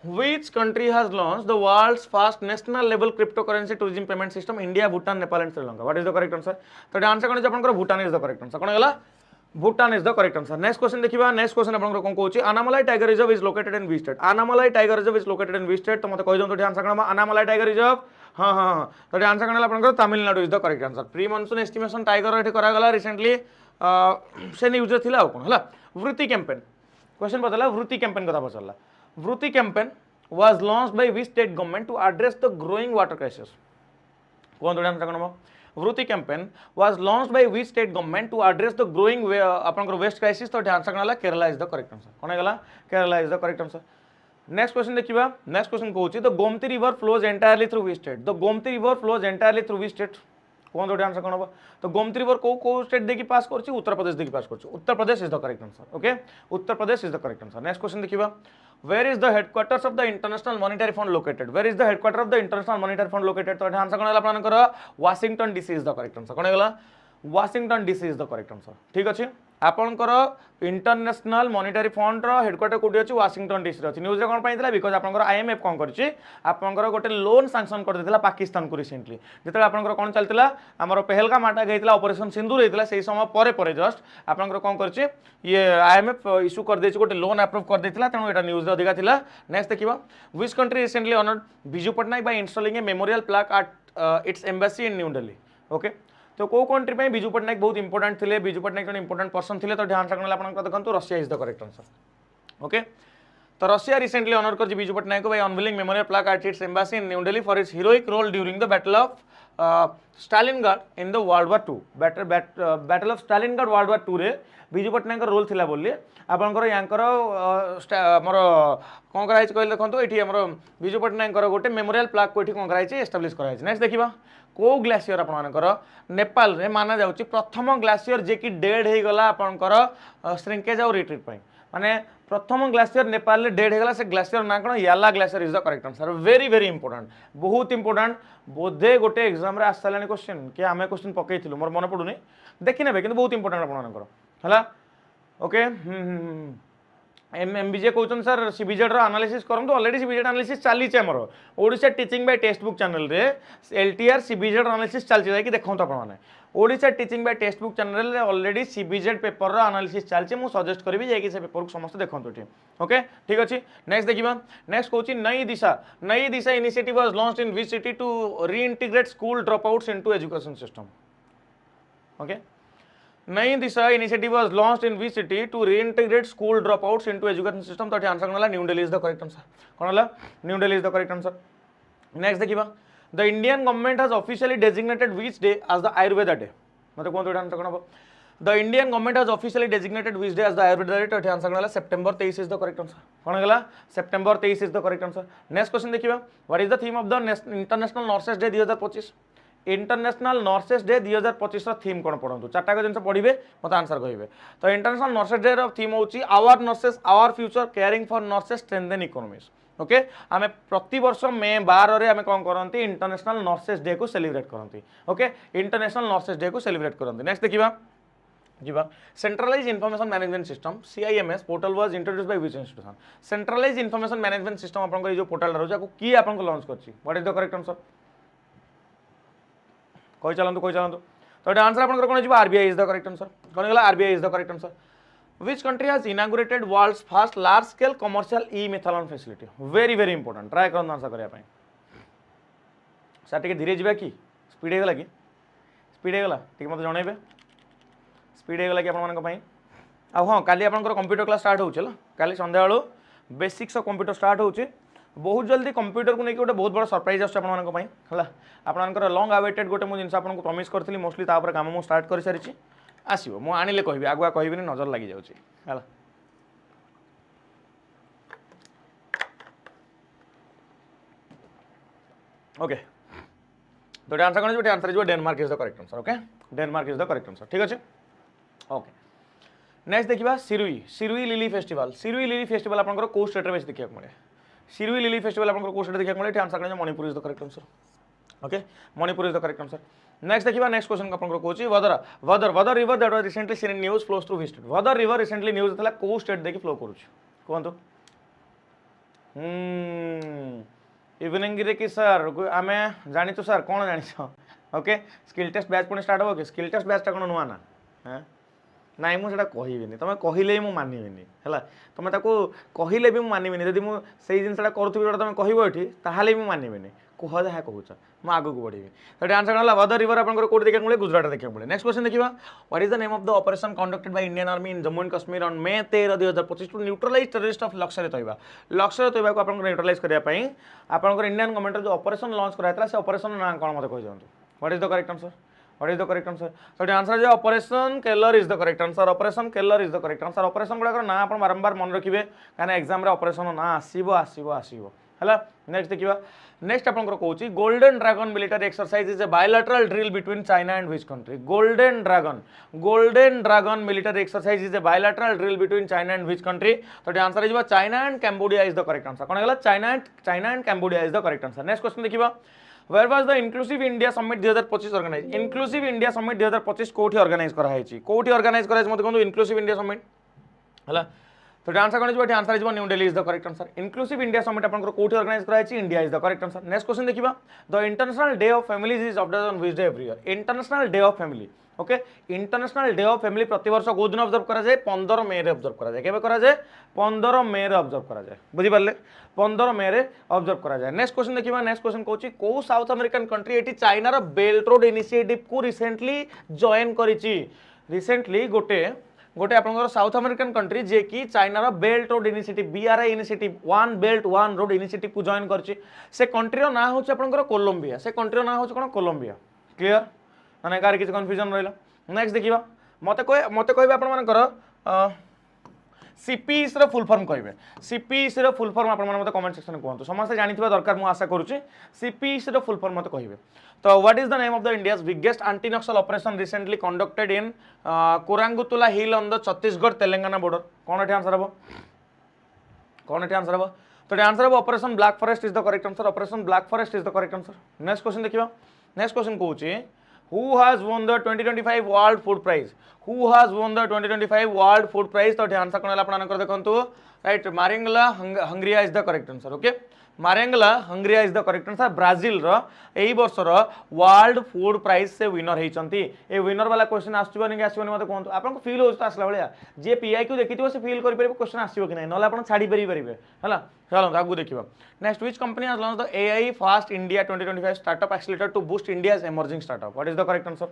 Which country has launched the world's first national level cryptocurrency tourism payment system? India, Bhutan, Nepal and Sri Lanka. What is the correct answer? तो answer कौन है? Bhutan is the correct answer. कौन गला? Bhutan is the correct answer. Next question देखिबा. Next question आपन कोन Kochi? Annamalai Tiger Reserve is located in which state? Annamalai Tiger Reserve is located in which state? तो मते कहि दन तो आंसर कौन? Annamalai Tiger Reserve हाँ तो आंसर कौन आपन Tamil Nadu is the correct answer. Pre monsoon estimation tiger एठी करा गला रिसेंटली से न्यूज रे थिला कोन हला. वृत्ति कैंपेन क्वेश्चन पतला. वृत्ति कैंपेन कथा पचला. Vritti campaign was launched by which state government to address the growing water crisis? कोन तो आंसर कोन? Vritti campaign was launched by which state government to address the growing आपन वेस्ट क्राइसिस? तो आंसर कोन? Kerala is the correct answer. कोन गला? Kerala is the correct answer. Next question देखिबा. Next question कहूची the Gomti river flows entirely through which state? The Gomti river flows entirely through which state? कौन तो answer कौन होगा? तो गोमती रिवर को स्टेट देखि पास करछि? उत्तर प्रदेश देखि पास करछि. Uttar Pradesh is the correct answer. Okay Uttar Pradesh is the correct answer. Next question देखिबा. Where is the headquarters of the international monetary fund located? Where is the headquarter of the international monetary fund located? तो answer कौन होला आपनकर? Washington DC is the correct answer. कौन होला? Washington DC is the correct answer. ठीक अछि. आपनकर international monetary fund रो हेडक्वार्टर कोठी अछि? वाशिंगटन डीसी रो अछि. न्यूज रे कोन पाइतला? बिकॉज़ आपनकर आईएमएफ कोन करछि? आपनकर गोटे लोन सैंक्शन कर देथिला पाकिस्तान को रिसेंटली. जेतले आपनकर कोन चलतिला? हमर पहलगाम अटैक हेतिला, ऑपरेशन सिंदूर हेतिला. सेही समय परे जस्ट आपनकर कोन करछि? ये आईएमएफ इशू कर देछि, गोटे लोन अप्रूव कर देथिला. तेनु एटा न्यूज रे अधिका थिला. नेक्स्ट देखिबा. Which country recently honoured Biju Patnaik by installing a memorial plaque at its embassy in New Delhi? Okay तो को कंट्री पे बिजू पटनायक बहुत इंपोर्टेंट थे? बिजू पटनायक जन इंपोर्टेंट पर्सन थे. तो आंसर कौन आपन देखंतु? Russia is the correct answer. Okay तो रशिया रिसेंटली ऑनर कर बिजू पटनायक को by unveiling memorial plaque at its embassy in New Delhi for its heroic role during the battle of Stalingrad in the World War 2. Battle of Stalingrad World War 2 रे Biju Patnaik role थिला बोली आपनकर यांकर हमर कोन कराइछ कहले देखंतु. एठी हमर बिजू पटनायक गोटे मेमोरियल प्लाक को एठी कोन कराइछ? एस्टैब्लिश कराइछ. नेक्स्ट देखिबा. को ग्लेशियर आपनकर नेपाल रे माना जाउची प्रथम ग्लेशियर जे कि डेड हे गला आपनकर श्रिंकेज और रिट्रीट पई? माने प्रथम ग्लेशियर नेपाल रे डेड हे गला. से ग्लेशियर ना कोन? याला glacier is the correct answer. Very very important, बहुत इंपोर्टेंट. बोधे गोटे एग्जाम रे आसलानी क्वेश्चन कि आमे क्वेश्चन पकेइथिलु मोर मन पडुनी. देखि नेबे किंतु बहुत इंपोर्टेंट आपनकर हला. ओके एमबीजे कहउछन सर सीबीजेड रो एनालिसिस करम. तो ऑलरेडी सीबीजेड एनालिसिस चाली छै हमरो Odisha teaching by Testbook channel रे. एलटीआर सीबीजेड एनालिसिस चालछि जाय कि देखौं तो आपण माने. Odisha teaching by Testbook channel रे ऑलरेडी सीबीजेड पेपर रो एनालिसिस चालछि. मु सजेस्ट करबी जाय कि से पेपर को समस्त देखौं तो ठीक. ओके ठीक अछि. नेक्स्ट देखिबा. नेक्स्ट कहउछि Nai Disha initiative was launched in which city to reintegrate school dropouts into education system? Okay Nai Disha initiative was launched in which city to reintegrate school dropouts into education system? तो answer कोन? New Delhi is the correct answer. कोन होला? New Delhi is the correct answer. Next देखिबा. The Indian government has officially designated which day as the Ayurveda day? मते कोन तो answer कोन हो? The Indian government has officially designated which day as the Ayurveda day? तो answer कोन होला? September 23 is the correct answer. कोन गला? September 23 is the correct answer. Next question देखिबा. What is the theme of the international nurses day 2025? International nurses day 2025 theme कौन पढ़ू? चार्टा जिन पढ़े मत आंसर कहे. तो इंटरनेशनल नर्सेस डे थीम होची our nurses our future caring for nurses strengthen economies. Okay आम प्रति वर्ष मे 12 रे आम कौन करती? इंटरनेशनल नर्सेस डे को सेलिब्रेट करती. ओके इंटरनेशनल नर्सेस डे को सेलिब्रेट करती. नेक्स्ट देखिबा. Centralise information management system CIMS portal was introduced by which institution? Centralise information management system आपन जो पोर्टल रहउचा को की आपन को लॉन्च करछि? What is the correct answer? कोई चलंतु तो आंसर आपन कोन जिबा? RBI is the correct answer. कोन गला? RBI is the correct answer. Which country has inaugurated world's first large scale commercial e methanol facility? Very very important. Try करन answer करिया पई. सर टिके धीरे जिबा कि स्पीड होगला कि स्पीड होगला टी मत जनइबे स्पीड होगला कि आप हाँ काली आपंकर कंप्यूटर क्लास स्टार्ट होचे काली संध्या बेलू बेसिक्स ऑफ कंप्यूटर स्टार्ट होचे बहुत जल्दी कंप्यूटर को लेकिन गोटे बहुत बड़ा सरप्राइज आसपाई आपंकर लंग अवेटेड गोटे मुझे जिन आपको प्रमिश करी मोस्टली तापर काम मुझे स्टार्ट कर सारी आसो मुझे आणिले कहि आगुआ कहि नजर लगी जाऊँगी ओके तो आंसर कौन आंसर जो Denmark is the correct answer okay Denmark is the correct answer ठीक अच्छे ओके नेक्स्ट देखा सिरुई सिरुई लिली फेस्टिवल आपंकर कौ स्टेट में देखा मिले सिरुई लिली फेस्टिवल आपंकर कौ स्टेट देखा मिले आंसर कौन Manipur is the correct answer okay Manipur is the correct answer next देखा नेक्स्ट क्वेश्चन आपंकर कौन Vadar Vadar Vadar river that was recently seen in news flows through state Vadar river recently news था कौ स्टेट देखिए फ्लो करुच्च कहतु इवनिंग रे कि सर आम जानी सर कौन जान ओके स्किल टेस्ट बैच पुणी स्टार्ट हो कि स्किल टेस्ट बैचटा कौन नुआ ना हाँ नाई मुझे कहबी तुम कहले मुझे मानविनी है तुम कहले भी मानविनी जब मुझे जिनसा करूँ जो तुम कह ये भी मानविनी कह जहाँ कहूच मुझे आग को बढ़ी तो आंसर कौन वदर रिवर आप कौट देखा मिले गुजरात देखा मिले नेक्स्ट क्वेश्चन देखा what is the name of the operation conducted by Indian army in Jammu and Kashmir on May 13, 2025 to neutralise terrorist of Lashkar Taiba को आप न्यूट्रलाइज करने आपंकर इंडियन गवर्नमेंट जो ऑपरेशन लॉन्च कराया से ऑपरेशन ना कौन मत कही दिखाँ what is the correct answer What is the correct answer? So the answer is Operation Keller is the correct answer. Operation Keller is the correct answer. Operation गुड़ा ना अपन बारंबार मन रखिए कहीं एग्जाम रे ऑपरेशन ना आसीबो आसीबो आसीबो हैला नेक्स्ट देखिबा नेक्स्ट अपन कहूची golden dragon military exercise is a bilateral drill between China and which country golden dragon military exercise is a bilateral drill between China and which country तो the answer is China and Cambodia is the correct answer कौन है China and Cambodia is the correct answer next question देखिबा Where was the Inclusive India Summit 2025 organized? Inclusive India Summit 2025 कोठी organise करा है कोठी organise करा है मत कहू Inclusive India Summit हला तो आंसर कौन है answer is New Delhi is the correct answer Inclusive India Summit अपन कोठी ऑर्गेनाइज करा है India is the correct answer next question देखिबा the international day of families is observed on which day every year international day of family okay international day of family प्रति वर्ष को दिन observe करा जाए 15 मे रे ऑब्जर्व करा जाए केबे करा जाए 15 मे रे ऑब्जर्व करा जाए बुझी पारले 15 मे रे ऑब्जर्व करा जाए नेक्स्ट क्वेश्चन देखिबा नेक्स्ट क्वेश्चन कहूची को साउथ अमेरिकन कंट्री एटी चाइना रो बेल्ट रोड इनिशिएटिव को रिसेंटली जॉइन करिची रिसेंटली गोटे गोटे आपनकर साउथ अमेरिकन कंट्री जे कि चाइना रो belt road initiative BRI initiative one belt one road initiative को जॉइन करची से कंट्री रो ना होची आपनकर कोलंबिया से कंट्री रो ना होची कोन कोलंबिया क्लियर माने कार किछ कंफ्यूजन रहला नेक्स्ट देखिबा मते कहबे आपन मानकर सीपीईस रो फुल फॉर्म कहबे सीपीईस रो फुल फॉर्म आपन मते कमेंट सेक्शन में कहंतु समस्त जानिथिबा दरकार मु आशा करूची सीपीईस रो फुल फॉर्म मते कहबे तो what is the name of the India's biggest anti Naxal operation recently conducted in Korangutula hill on the Chhattisgarh Telangana border कौन एठी आंसर हबो कौन एठी आंसर हबो तो आंसर हबो operation black forest is the correct answer operation black forest is the correct answer next question देखिबा next question कहूची Who has won the 2025 World Food Prize? Who has won the 2025 World Food Prize? तो answer कौन है अपन answer देखंतु right Mariangela Hungria is the correct answer okay Mariangela Hungria is the correct answer Brazil रो एई वर्ष रो world food prize से विनर हेचंती ए विनर वाला क्वेश्चन आसबो नि आसबो नि मते कहंतु आपन को फील होता आसला बलिया जे PIQ देखिथिबो से फील करि परिबो क्वेश्चन आसबो कि नै नले आपन छाडी परिबे हला चलो आगु देखिबा next which company has launched the AI fast India 2025 startup accelerator to boost India's emerging startup what is the correct answer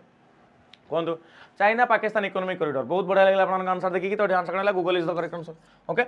कहंतु चाइना पाकिस्तान इकोनॉमिक कॉरिडोर बहुत बढ़िया लागला आपन आंसर देखि तो आंसर कनला Google is the correct answer okay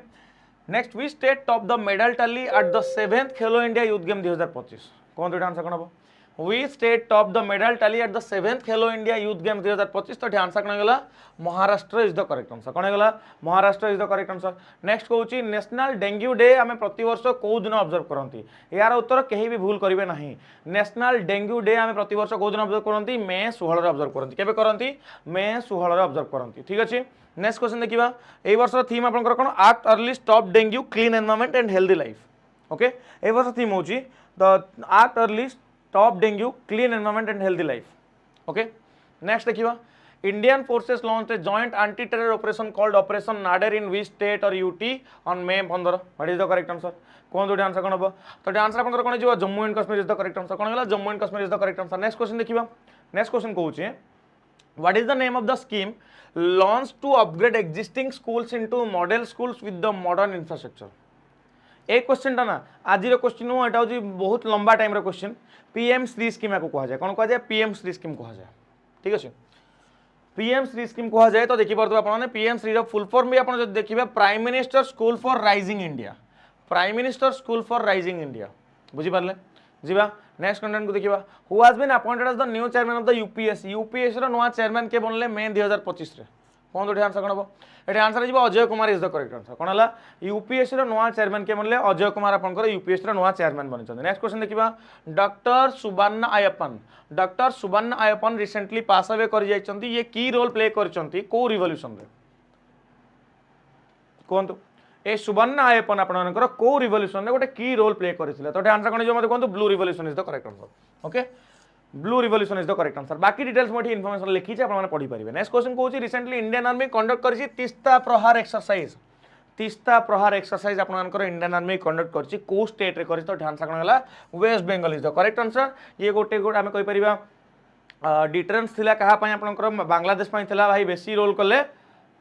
next which state top the medal tally at the 7th Khelo India youth game 2025 कहंतु answer कोन हबो which state top the medal tally at the 7th Khelo India youth game 2025 तो answer कोन गला Maharashtra is the correct answer कोन गला Maharashtra is the correct answer next कहूची national dengue day आमे प्रति वर्ष को दिन ऑब्जर्व करंती यार उत्तर केही भी भूल करिवे नाही नेशनल डेंगू डे आमे प्रति वर्ष को दिन ऑब्जर्व करंती May 16 रे ऑब्जर्व करंती केबे करंती May 16 रे ऑब्जर्व करंती ठीक अछि नेक्स्ट क्वेश्चन देखिबा एई वर्षर थीम आपनकर कोन act early stop dengue clean environment and healthy life okay एई वर्ष थीम होची the act early stop dengue clean environment and healthy life okay next देखिबा Indian forces launched a joint anti-terror operation called Operation Nadir in which state or UT on May 15 what is the correct answer कौन दोटे answer कोन हबो तो answer आपनकर कोन जिवो Jammu and Kashmir is the correct answer कोन गला Jammu and Kashmir is the correct answer next question देखिबा नेक्स्ट क्वेश्चन कहूची What is the name of the scheme launched to upgrade existing schools into model schools with the modern infrastructure? A question ना आज question नुह एटा हूँ बहुत लंबा time question PM Shri scheme या कह जाए कौन कह जाए पीएम श्री स्कीम कह जाए ठीक अच्छे पीएम श्री स्कीम कह जाए तो देखिए आपने पीएम श्री फुल फॉर्म भी आप देखिए prime minister school for rising India prime minister school for rising India बुझीपारे जीवा नेक्स्ट कंटेंट को देखिए who has been appointed as the new chairman of the UPSC UPSC रो नुआ चेयरमैन के बनले मे 2025 रे कौन तो आंसर कौन हम ये आंसर हो Ajay Kumar is the correct answer कौन है यूपीएससी रो नुआ चेयरमैन के बनले अजय कुमार आपनकर यूपीएससी रो नुआ चेयरमैन बनिछन नेक्स्ट क्वेश्चन देखिबा doctor Subbanna Ayyappan recently pass away कर जाइछंती ये की रोल प्ले करछंती को रिवॉल्यूशन रे कोन तो ए सुबर्णा अय्यप्पन आपनकर को रिवॉल्यूशन रे गोटे की रोल प्ले करथिले तो आंसर कोन जो मते कोन blue revolution is the correct answer okay blue revolution is the correct answer बाकी डिटेल्स मोठी इन्फॉर्मेशन लिखी छे आपन पढी परिबे नेक्स्ट क्वेश्चन कहूची रिसेंटली इंडियन आर्मी कंडक्ट करछि तीस्ता प्रहार एक्सरसाइज आपनकर इंडियन आर्मी कंडक्ट करछि को स्टेट रे करछि तो आंसर कोन हला West Bengal is the correct answer ये गोटे गोटे आमे कहि परिबा डिटरेंस थिला कहा पय आपनकर बांग्लादेश पय थिला भाई बेसी रोल कले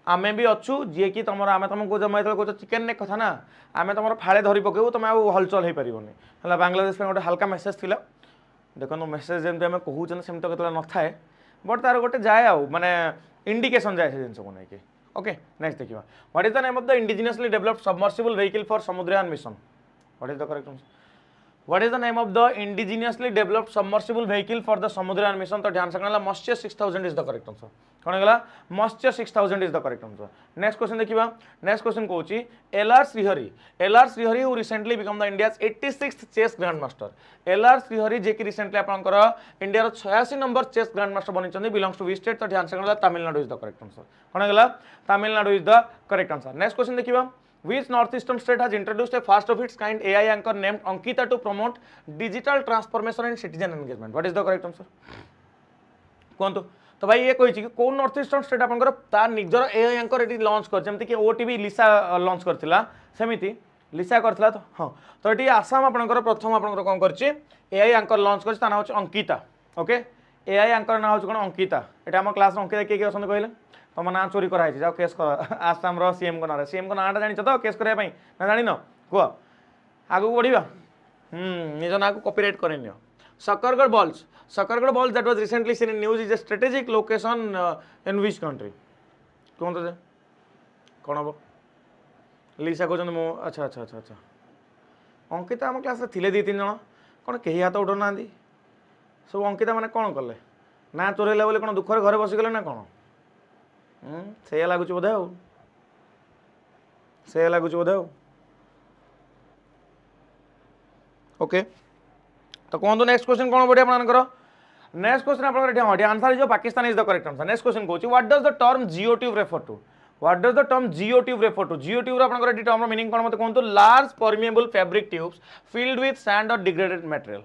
आमे भी अच्छु जी कि तुम आम तुमको जब मैं कह चिकेन ने कथा ना आम तुम फाड़े धरी पकेबू तुम हलचल हो पारनि है बांग्लादेश गोटे हल्का मेसेज थिला देखो मेसेज जमी आम कहूँ सेम तो न थाए बट तार गोटे जाए माने इंडिकेशन जाए से जिन को लेकिन ओके नेक्स्ट देखिए what is the name of the indigenously developed submersible vehicle for Samudrayaan mission what is the correct answer What is the name of the indigenously developed submersible vehicle for the Samudran mission? तो ध्यान से कहना मत्स्य 6000 is the correct answer. कौन है गला मत्स्य 6000 is the correct answer. Next question देखिए next question Kochi LR Srihari who recently become the India's 86th chess grandmaster. LR Srihari जे कि recently आपनकर इंडिया रो 86 नंबर chess grandmaster बनि चंदी belongs to which state? तो ध्यान से कहना Tamil Nadu is the correct answer. कौन है गला Tamil Nadu is the correct answer. Next question देखिए Which northeastern state has introduced a first of its kind AI anchor named Ankita to promote digital transformation and citizen engagement? What is the correct answer? कौन तो भाई ये कोई कि कौन north eastern state आपनकर तार निजर एआई एंकर एटी लॉन्च कर जेमति कि ओटीवी लिसा लॉन्च करथिला सेमिति लिसा करथिला तो हां तो एटी आसाम आपनकर प्रथम आपनकर कोन करछि एआई एंकर लॉन्च करछि ता नाम होछि अंकिता ओके एआई एंकर नाम होछि कोन अंकिता एटा हम क्लास अंकिता के असंत कहले तुम ना चोरी कराई जाओ केस कर आसाम सीएम को ना जानी तो केस करने ना जान कह आगू बढ़ा निज ना को कॉपीराइट कर Shakargarh bulge that was recently seen in news is a strategic location in which country कौन तो कौन हम लिसा कहते मो अच्छा अच्छा अच्छा अच्छा अंकिता आम क्लास थे दी तीन जन कौन कहीं हाथ उठौ ना सब अंकिता मैंने कौन कले ना चोरैला बोले कौन दुखर घरे बसिगले ना कौन से लगुच बोधे से लगुच बोधे ओके तो कहूँ नेक्स्ट क्वेश्चन कौन बढ़िया आपंकर नेक्स्ट क्वेश्चन आप आंसर जो Pakistan is the correct answer next question कहूँ what does the term geo tube refer to what does the term geo tube refer to geo tube आपंकर टर्म मीनिंग कौन मत कहूँ large permeable fabric tubes filled with sand or degraded material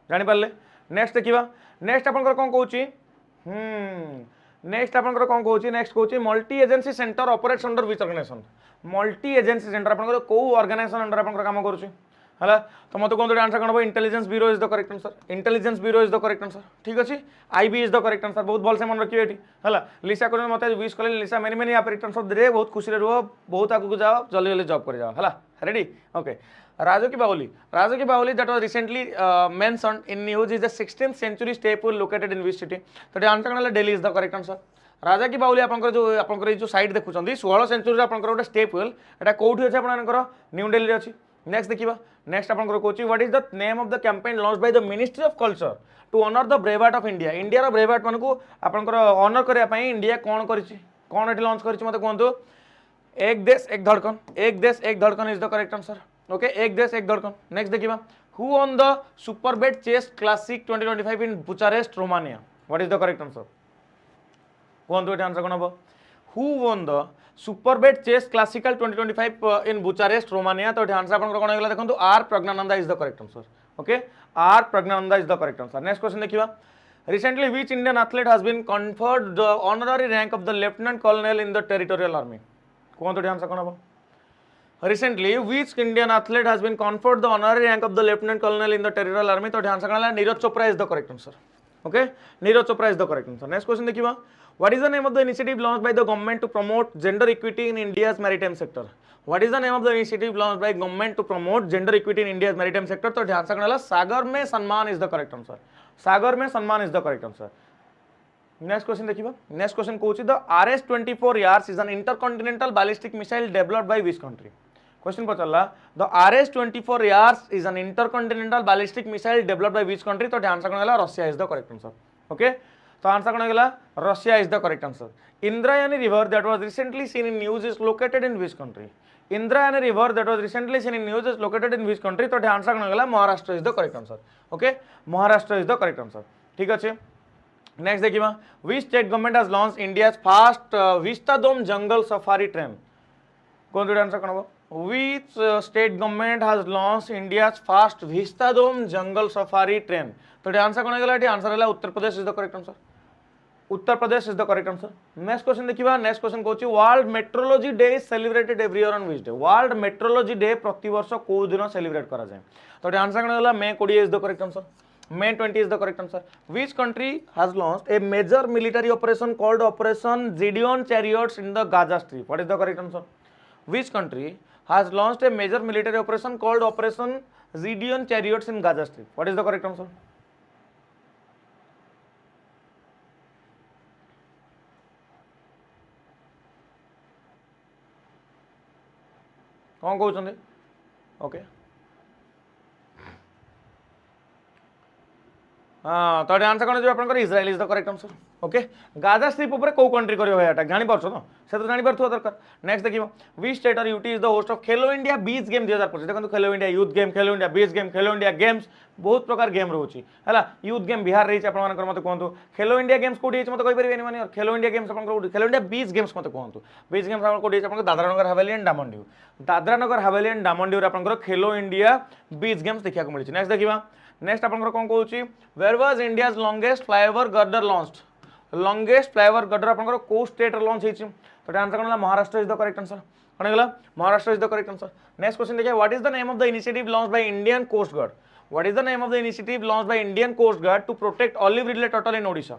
जानि पारले next देखिबा next आपंकर कौन कहूँ नेक्स्ट आपंकर कौन कहूँ नेक्स्ट कहूँ multi agency centre operates under which organisation multi agency centre आपंकर को ऑर्गेनाइजेशन अंडर आपंकर काम करूँ है तो मत कहते आंसर कौन हम intelligence bureau is the correct answer intelligence bureau is the correct answer ठीक अच्छे IB is the correct answer बहुत भल से मन रखिए ये है लिसा कर मत विश कले लिसा मेनी मेनी आप रिटर्न सब दे बहुत खुशी रुह बहुत आगू जाओ जल्दी जल्दी जॉब कर जाओ है ready okay Rajon ki Baoli that was recently mentioned in news is the 16th century staple located in which city तो आंसर कौन Delhi is the correct answer Raja ki Baoli आपंकर जो साइड देखुं 16 सेंचुरी आपंकर गोटे स्टेपल एटा कोठी अछि आपंकर न्यू दिल्ली रे अछि नेक्स्ट देखिबा नेक्स्ट आपंकर कोची what is the name of the campaign launch by the ministry of culture to honour the braveheart of India India रो ब्रेवहार्ट मानकू आपंकर ऑनर करया पई इंडिया कोन करिछि कोन एटी लॉन्च करिछि मते कहंतु Ek Desh Ek Dhadkan is the correct answer okay Ek Desh Ek Dhadkan next देखिबा who won the Superbet chess classic 2025 in Bucharest Romania what is the correct answer कहंतु एटी आंसर कोन हबो who won the Superbet chess classical 2025 in Bucharest Romania तो answer आपन कोन होगला देखंतु R Praggnanandhaa is the correct answer okay R Praggnanandhaa is the correct answer next question देखिबा recently which Indian athlete has been conferred the honorary rank of the lieutenant colonel in the territorial army कहंतु answer कोन हबो recently which Indian athlete has been conferred the honorary rank of the lieutenant colonel in the territorial army तो answer कोन Neeraj Chopra is the correct answer okay Neeraj Chopra is the correct answer next question देखिबा what is the name of the initiative launched by the government to promote gender equity in India's maritime sector what is the name of the initiative launched by government to promote gender equity in India's maritime sector तो ध्यान से कहला Sagar Mein Samman is the correct answer Sagar Mein Samman is the correct answer next question देखिबा next question कहूची the RS-24 Yars is an intercontinental ballistic missile developed by which country question पचला the RS-24 Yars is an intercontinental ballistic missile developed by which country तो answer कोन गेला Russia is the correct answer okay तो answer कोन गेला Russia is the correct answer Indrayani river that was recently seen in news is located in which country Indrayani river that was recently seen in news is located in which country तो answer कोन गेला Maharashtra is the correct answer okay Maharashtra is the correct answer ठीक अछि next देखिबा which state government has launched India's fast vistadome jungle safari train कोन दो answer कोन Which state government has launched India's first Vistadome jungle safari train? तो answer कौन है answer है Uttar Pradesh is the correct answer Uttar Pradesh is the correct answer next question देखिबा next question कहूची world metrology day is celebrated every year on which day world metrology day प्रति वर्ष को दिन सेलिब्रेट करा जाए तो आंसर कौन है मे 20 is the correct answer May 20 is the correct answer. Which country has launched a major military operation called Operation Gideon Chariots in the Gaza Strip? What is the correct answer? Which country has launched a major military operation called Operation Gideon Chariots in Gaza Strip? What is the correct answer? कौन कहते okay हाँ तो answer कौन आप Israel is the correct answer okay Gaza strip ऊपर को country करियो भाई जानि पारछो तो से तो जानि पारथुवा दरकार नेक्स्ट देखिबो व्हिच स्टेट और UT is the host of Khelo India beach game 2025 देखो खेलो इंडिया यूथ गेम खेलो इंडिया बीच गेम खेलो इंडिया गेम्स बहुत प्रकार गेम रहउची हला यूथ गेम बिहार रही आपण मानकर मते कोहंतु खेलो इंडिया गेम्स कोठी अछि मते कहि परिबेनी माने खेलो इंडिया गेम्स आपण खेलो इंडिया बीच गेम्स मते कोहंतु बीच गेम्स आपण कोठी अछि आपण दादरा नगर हवेली एंड डामन ड्यू आपण खेलो इंडिया बीच गेम्स देखिया को मिलछि नेक्स्ट देखिबा नेक्स्ट आपण कोन कहउची where was India's longest flyover girder launched longest flyover girder आपण को स्टेट लॉन्च हिची तो आंसर कोन Maharashtra is the correct answer कोन गेला Maharashtra is the correct answer next question देखिए what is the name of the initiative launched by Indian coast guard what is the name of the initiative launched by Indian coast guard to protect olive ridley turtle in Odisha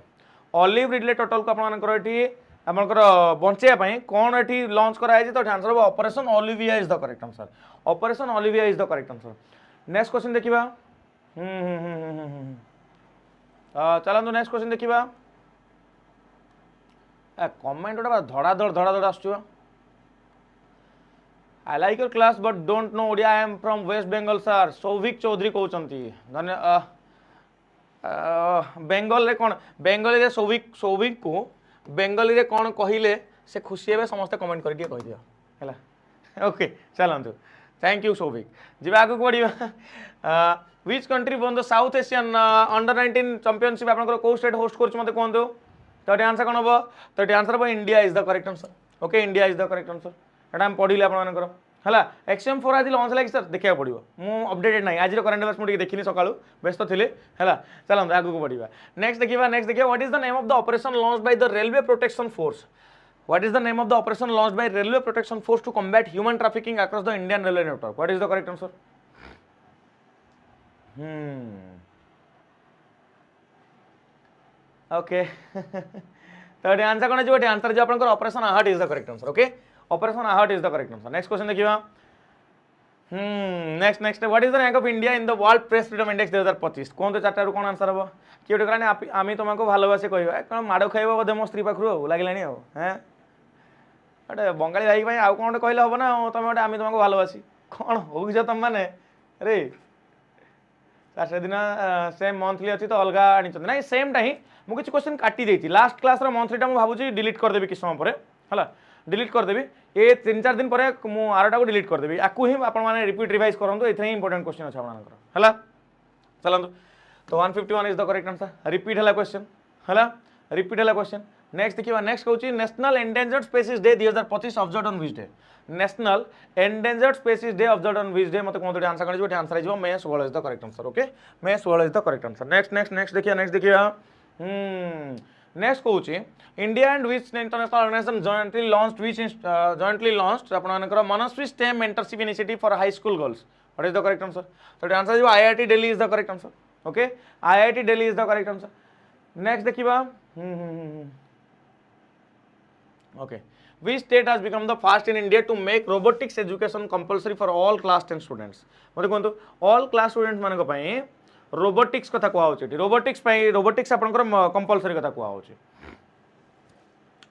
olive ridley turtle को आपण मानकर एठी आपनकर बंचेया पई कोन एठी launch करा है तो answer operation Olivia is the correct answer operation Olivia is the correct answer next question देखिबा चलतु नेक्स्ट क्वेश्चन देखिबा कमेंट गोटा धड़ा आसुवा I like your class but don't know Odia I am from West Bengal sir Saubhik Chowdhury कहते धन्य बेंगल रे कौन बेंगली रे सौभिक को बेंगली रे कौन कहले से खुशी हे समस्त कमेंट करके कह दियो हैला ओके चलतु थैंक यू सौभिक जी आगे बढ़िया which country one the south Asian under 19 championship आपन को स्टेट होस्ट करछ मते कहंतो तो आंसर कोन हो तो आंसर हो India is the correct answer okay India is the correct answer एटा हम पढिले आपन मानकर हला एक्सएम 4 आज लॉन्च लाइक सर देखिया पड़िबो मु अपडेटेड नाही आज रो करंट अफेयर्स मु देखिनी सकाळू व्यस्त थिले हला चलम आगु को बढ़िबा नेक्स्ट देखिया what is the name of the operation launched by the railway protection force What is the name of the operation launched by Railway Protection Force to combat human trafficking across the Indian railway network? What is the correct answer? Okay. तो answer कौन है answer जो आपन operation Aahat is the correct answer okay operation Aahat is the correct answer next question देखिबा next what is the rank of India in the world press freedom index 2025 कोन तो चारटा कोन answer हबो कि ओटे कारण आमी तुमको भालोबासे कहबा कोन माडो खाइबो बदे मो स्त्री पाखरु लागिलानी हो हैं अरे बंगाली भाई भाई आउ कोन कहले हबो ना तुम ओटे आमी तुमको भालोबासी कोन हो जे तुम माने अरे सर से दिन सेम मंथली अछि तो अलगा आनी छ नै सेम टा ही मु किछ क्वेश्चन काटी देती लास्ट क्लास रो मंथली टा मु भाबुची डिलीट कर देबी कि समय परे हला डिलीट कर देबी ए 3-4 दिन परे मु आरोटा को डिलीट कर देबी आकु ही आपण माने रिपीट रिवाइज करंतु एथरे इंपोर्टेंट क्वेश्चन अछि आपण हला चलंतु तो 151 is the correct answer repeat हला क्वेश्चन हला रिपीट हला क्वेश्चन नेक्स्ट देखिबा नेक्स्ट कहूची national endangered species day 2025 observed on which day national endangered species day observed on which day मते कोन आंसर करिजो आंसर आइजो May 16 is the correct answer okay May 16 is the correct answer next देखिया next कहूची India and which international organisation jointly launched आपनकर Manaswi STEM mentorship initiative for high school girls what is the correct answer तो answer जो IIT Delhi is the correct answer okay IIT Delhi is the correct answer next देखिबा okay which state has become the first in India to make robotics education compulsory for all class 10 students मते कोन all class students मानक पई robotics कथा को आउची robotics पई robotics आपनकर compulsory कथा को आउची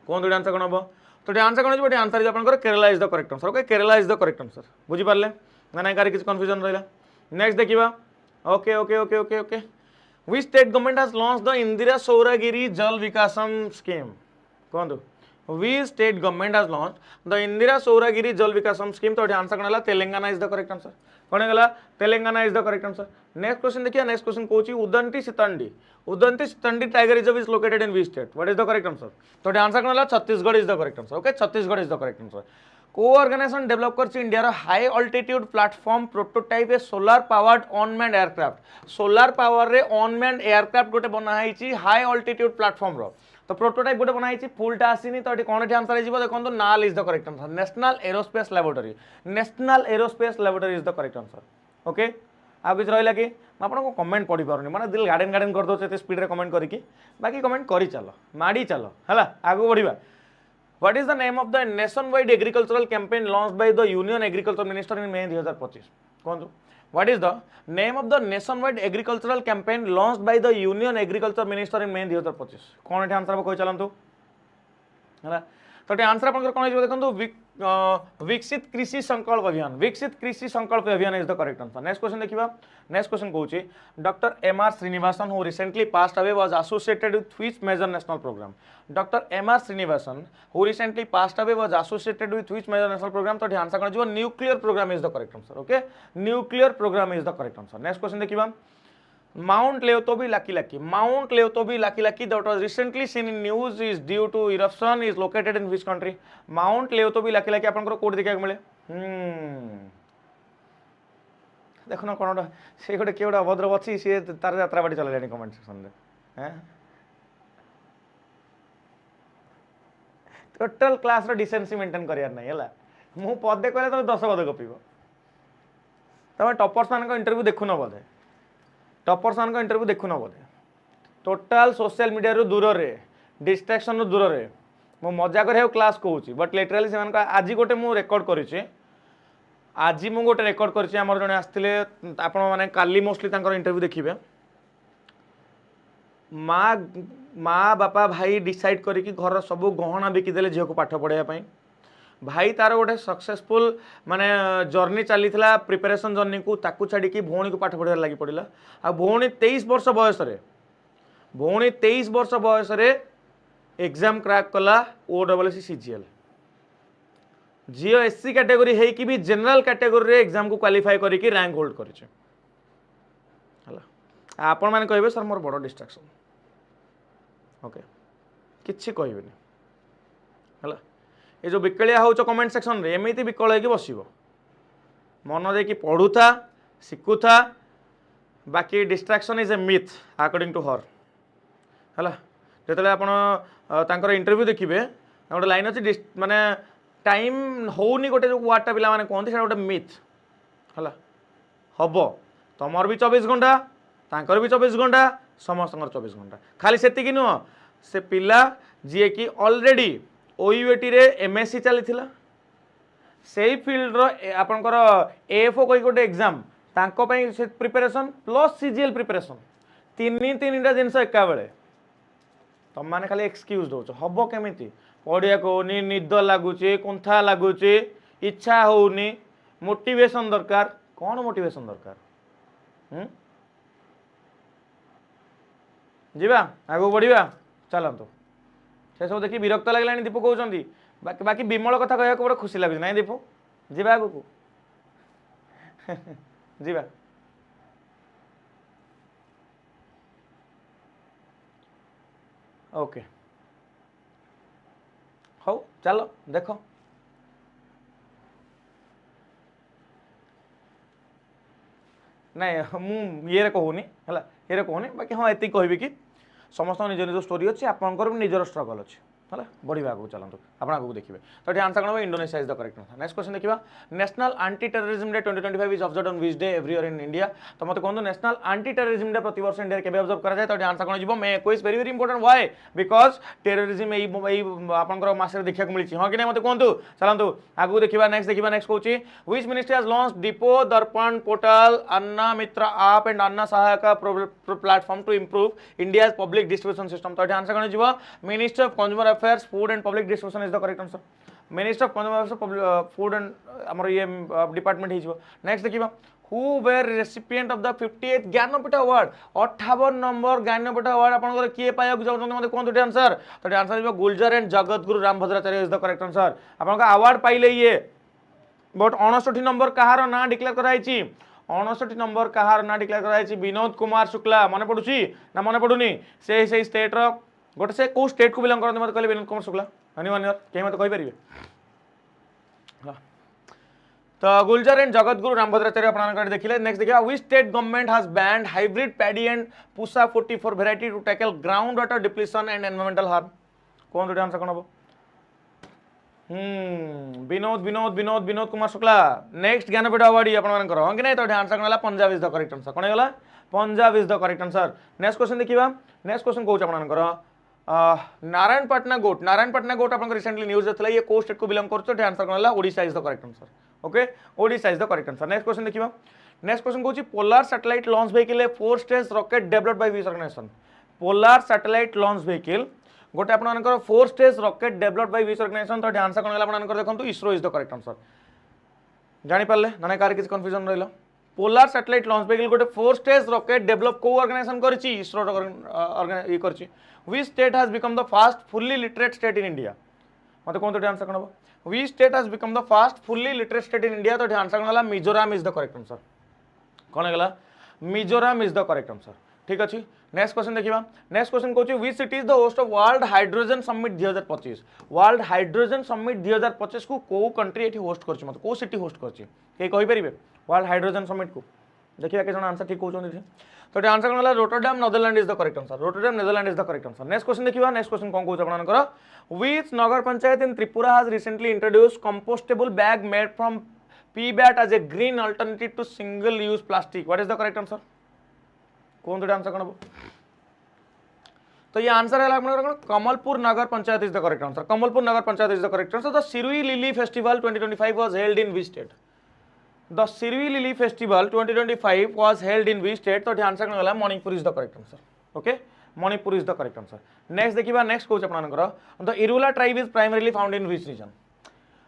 कोन आंसर कोन हबो तो आंसर कोन जे आंसर जे आपनकर Kerala is the correct answer okay Kerala is the correct answer बुझी पारले ना नाही कारी किछ कंफ्यूजन रहला नेक्स्ट देखिबा okay okay okay okay okay which state government has launched the Indira Sauragiri Jal Vikasam scheme cone which state government has launched the Indira Sauragiri Jal Vikasam scheme तो answer कोन हला Telangana is the correct answer कोन हला Telangana is the correct answer next question देखिए next question कोची Udanti Sitanadi tiger reserve is located in which state what is the correct answer तो answer कोन हला Chhattisgarh is the correct answer okay Chhattisgarh is the correct answer को organisation develop करछि India high altitude platform prototype a solar powered unmanned aircraft solar power रे unmanned aircraft गोटे बना हैछि high altitude platform रो तो prototype गोटे बना हैछि फुलटा आसीनी तो एटी कोन आंसर हिजबो देखो NAL is the correct answer national aerospace laboratory is the correct answer okay आ किछ रहला कि आपन को कमेंट पढी पारुनी माने दिल गार्डन कर दो एते स्पीड रे कमेंट करी कि बाकी कमेंट करी चलो माडी चलो हला आगु बढ़िबा What is the name of the nationwide agricultural campaign launched by the Union Agriculture Minister in May 2025? कौन? What is the name of the nationwide agricultural campaign launched by the Union Agriculture Minister in May 2025? कौन एठी answer कोइ चलंतु हला तो एठी answer आपन कोन हिजो देखंतु विकसित Krishi Sankalp Abhiyan is the correct answer next question देखिबा नेक्स्ट क्वेश्चन कहूची doctor M R. Srinivasan who recently passed away was associated with which major national programme doctor M R. Srinivasan who recently passed away was associated with which major national programme तो answer कोन जिवो nuclear programme is the correct answer okay nuclear programme is the correct answer next question देखिबा Mount Leotobi Lucky that was recently seen in news is due to eruption is located in which country? Mount Leotobi Lucky आपन code देखा मिले देखो ना कोनटा से गोटे केवडा अभद्र बची से तार यात्रा बाटी चलेलानी कमेंट सेक्शन रे हैं टोटल क्लास रो डिसेंसी मेंटेन करियार नै हला मु पदे कहले तमे 10 पद गपिबो तमे टॉपर्स मान को इंटरव्यू देखु न बोधे टॉपर्स मान को इंटरव्यू देखु न बोधे टोटल सोशल मीडिया रो दूर रे डिस्ट्रैक्शन रो दूर रे मो मजा करे क्लास कहूची बट लिटरली से मान का आज गोटे मु रेकॉर्ड करिछि आज मु गोटे रेकॉर्ड करिछि हमर जने आस्थिले आपण माने काली मोस्टली तांकर इंटरव्यू देखिबे माँ बापा भाई डिसाइड करिकि घर सब गहना बिकी देले झियो को पाठ पढ़ाया पई भाई तार गोटे सक्सेसफुल माने जर्नी चली प्रिपरेशन जर्नी को ताकू छाड़ी की भौणी को पाठ पढ़ार लगी पड़ा आ भौणी 23 वर्ष बयस रे एग्जाम क्रैक कला OSSC CGL झील SC कैटेगरी है कि भी जनरल कैटेगरी रे एग्जाम को क्वालिफाई करिकि रैंक होल्ड करिছে हला आपण माने कहबे सर मोर बड़ डिस्ट्रैक्शन ओके किछि कहबेनी हला ये जो विकलिया हो कमेंट सेक्शन रे एमती विकल होगी बसब मन दे कि पढ़ुथा शिखुथा बाकी distraction is a myth according to her है जो आप इंटरव्यू देखिए गोटे लाइन अच्छी माने टाइम होनी गोटे जो वार्डटा पिला माने कहते गोटे मिथ है हम तुमर भी 24 घंटा तांकर भी 24 घंटा समस्त 24 घंटा खाली से नुह से पिला जी कि ऑलरेडी OUAT रे MSc चली से फील्ड रो आपनकर AFO कोई गोटे एग्जाम तांको पई से प्रिपरेशन प्लस CGL प्रिपरेशन तीन जिनस एका बेले तुम मैंने खाली एक्सक्यूज दौच हम केमी पढ़िया होनी निद लगुचे कुंथा लगुचे इच्छा होनी मोटिवेशन दरकार कौन मोटिवेशन दरकार जीवा आगो बढ़िया चलतु से सब देखिए विरक्त लगे दीपू कहते बाकी बाकी विमल कथा कह बड़ा खुशी लगे ना दीपू जीवा आगू जीवा ओके हौ चलो देख नहीं ये कहूनी है ये कहूनी बाकी हाँ ये कहबी कि समस्त निज निज स्टोरी अच्छी आपंकर भी निजर स्ट्रगल अच्छी है बढ़िया आगे चलते आप आगे देखिए तो ये आंसर कौन Indonesia is the correct answer next question देखा national anti terrorism day 2025 is observed on which day every year in India तो मत कहूँ नेशनल एंटी टेररिज्म डे प्रति वर्ष इंडिया के ऑब्जर्व कराए तो आंसर कौन जी मे 21 very very important why because terrorism आपंकर मसरे देखा मिली हाँ कि नहीं मत कहूँ चलतु आगू देखा नेक्स्ट कहूँ which ministry has launched depot Darpan portal Anna Mitra app and Anna Sahayak platform to improve India public distribution system तो आंसर कौन जी ministry of consumer affairs food and public distribution is the correct answer ministry of consumer affairs food and आमर ये department हो next देखिए who were recipient of the 58th Jnanpith award 58 number Jnanpith award आपन किए पाइक जाऊँ मत कहते आंसर तो answer Gulzar and Jagadguru Rambhadracharya is the correct answer आप अवार्ड पाइले ये बट 59 नंबर कहार ना डिक्लेयर कराई 59 नंबर कहार ना डिक्लेयर कराई विनोद कुमार शुक्ला मन पड़ुची ना मन पड़ुनी से स्टेट रो गोटे से कौ स्टेट को बिलंग करते मत कहले विनोद कुमार शुक्ला एनीवन कहीं मत कहि तो गुलजार एंड जगतगुरु रामभद्राचार्य अपन देखिए नेक्स्ट देखिए which state government has banned hybrid paddy and Pusa 44 variety to tackle ground water depletion and environmental harm कौन तो आंसर कौन हम विनोद विनोद विनोद विनोद कुमार शुक्ला नेक्स्ट ज्ञानपीठ अवार्ड ये आपंकर हाँ कि नहीं तो आंसर कौन है Punjab is the correct answer कौन है Punjab is the correct answer next question देखिए नेक्स्ट क्वेश्चन कौन आपंकर नारायणपटना गोट आप रिसेंटली न्यूज देता ये को स्टेट को बिलंग कर आंसर कौन है Odisha is the correct answer okay Odisha is the correct answer next question देखिए नेक्स्ट क्वेश्चन कौन polar satellite launch vehicle 4 stage rocket developed by which organisation polar satellite launch vehicle गोटे आपंकर 4 stage rocket developed by which organisation तो answer कौन है आपंकर देखो ISRO is the correct answer जानि पारले ना कार किसी कंफ्यूजन रहिला पोलार सैटेलाइट लॉन्च व्हीकल गोटे 4 स्टेज रॉकेट डेवलप को ऑर्गेनाइजेशन करछि इसरो ये करछि which state has become the first fully literate state in India मत कौन तो आंसर कौन हम which state has become the first fully literate state in India तो आंसर कौन है Mizoram is the correct answer कौन है Mizoram is the correct answer ठीक अच्छे नेक्स्ट क्वेश्चन देखिए नेक्स्ट क्वेश्चन कौन which city is the host of world hydrogen summit 2025 world hydrogen summit 2025 को को कंट्री एठी होस्ट करछि मत को सिटी होस्ट करछि के कहि परिबे वर्ल्ड हाइड्रोजन समिट को देखिए के जण आंसर ठीक कहउछन तो आंसर कौन है Rotterdam Netherland is the correct answer Rotterdam Netherland is the correct answer next question देखिए नेक्स्ट क्वेश्चन कौन कहउछ आपनकर which Nagar panchayat in Tripura has recently introduced compostable bag made from PBAT as a green alternative to single use plastic what is the correct answer कौन तो answer कौन तो ये answer है Kamalpur Nagar Panchayat is the correct answer Kamalpur Nagar Panchayat is the correct answer the Shirui lily festival 2025 was held in which state the Shirui lily festival 2025 was held in which state तो answer कौन है Manipur is the correct answer okay Manipur is the correct answer next देखिए next question आपनकर the Irula tribe is primarily found in which region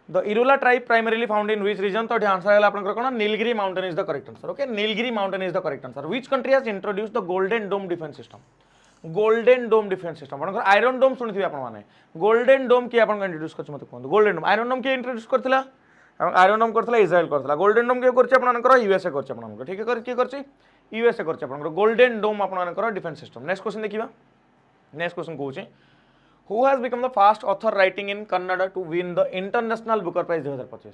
the Irula tribe primarily found in which region तो answer है आपनकर कोन Nilgiri mountain is the correct answer okay Nilgiri mountain is the correct answer which country has introduced the golden dome defense system golden dome defense system आपनकर iron डोम सुनिथि आपन माने golden dome की आपन introduce करछ मते कोन golden dome आयरन डोम के introduce करथिला iron डोम करथिला Israel करथिला golden dome के करछ आपनकर यूएसए करछ आपनकर ठीक है कर की करछ यूएसए करछ आपनकर golden dome आपनकर डिफेंस सिस्टम नेक्स्ट क्वेश्चन देखिबा नेक्स्ट क्वेश्चन कहूची Who has become the first author writing in Kannada to win the International Booker Prize 2025?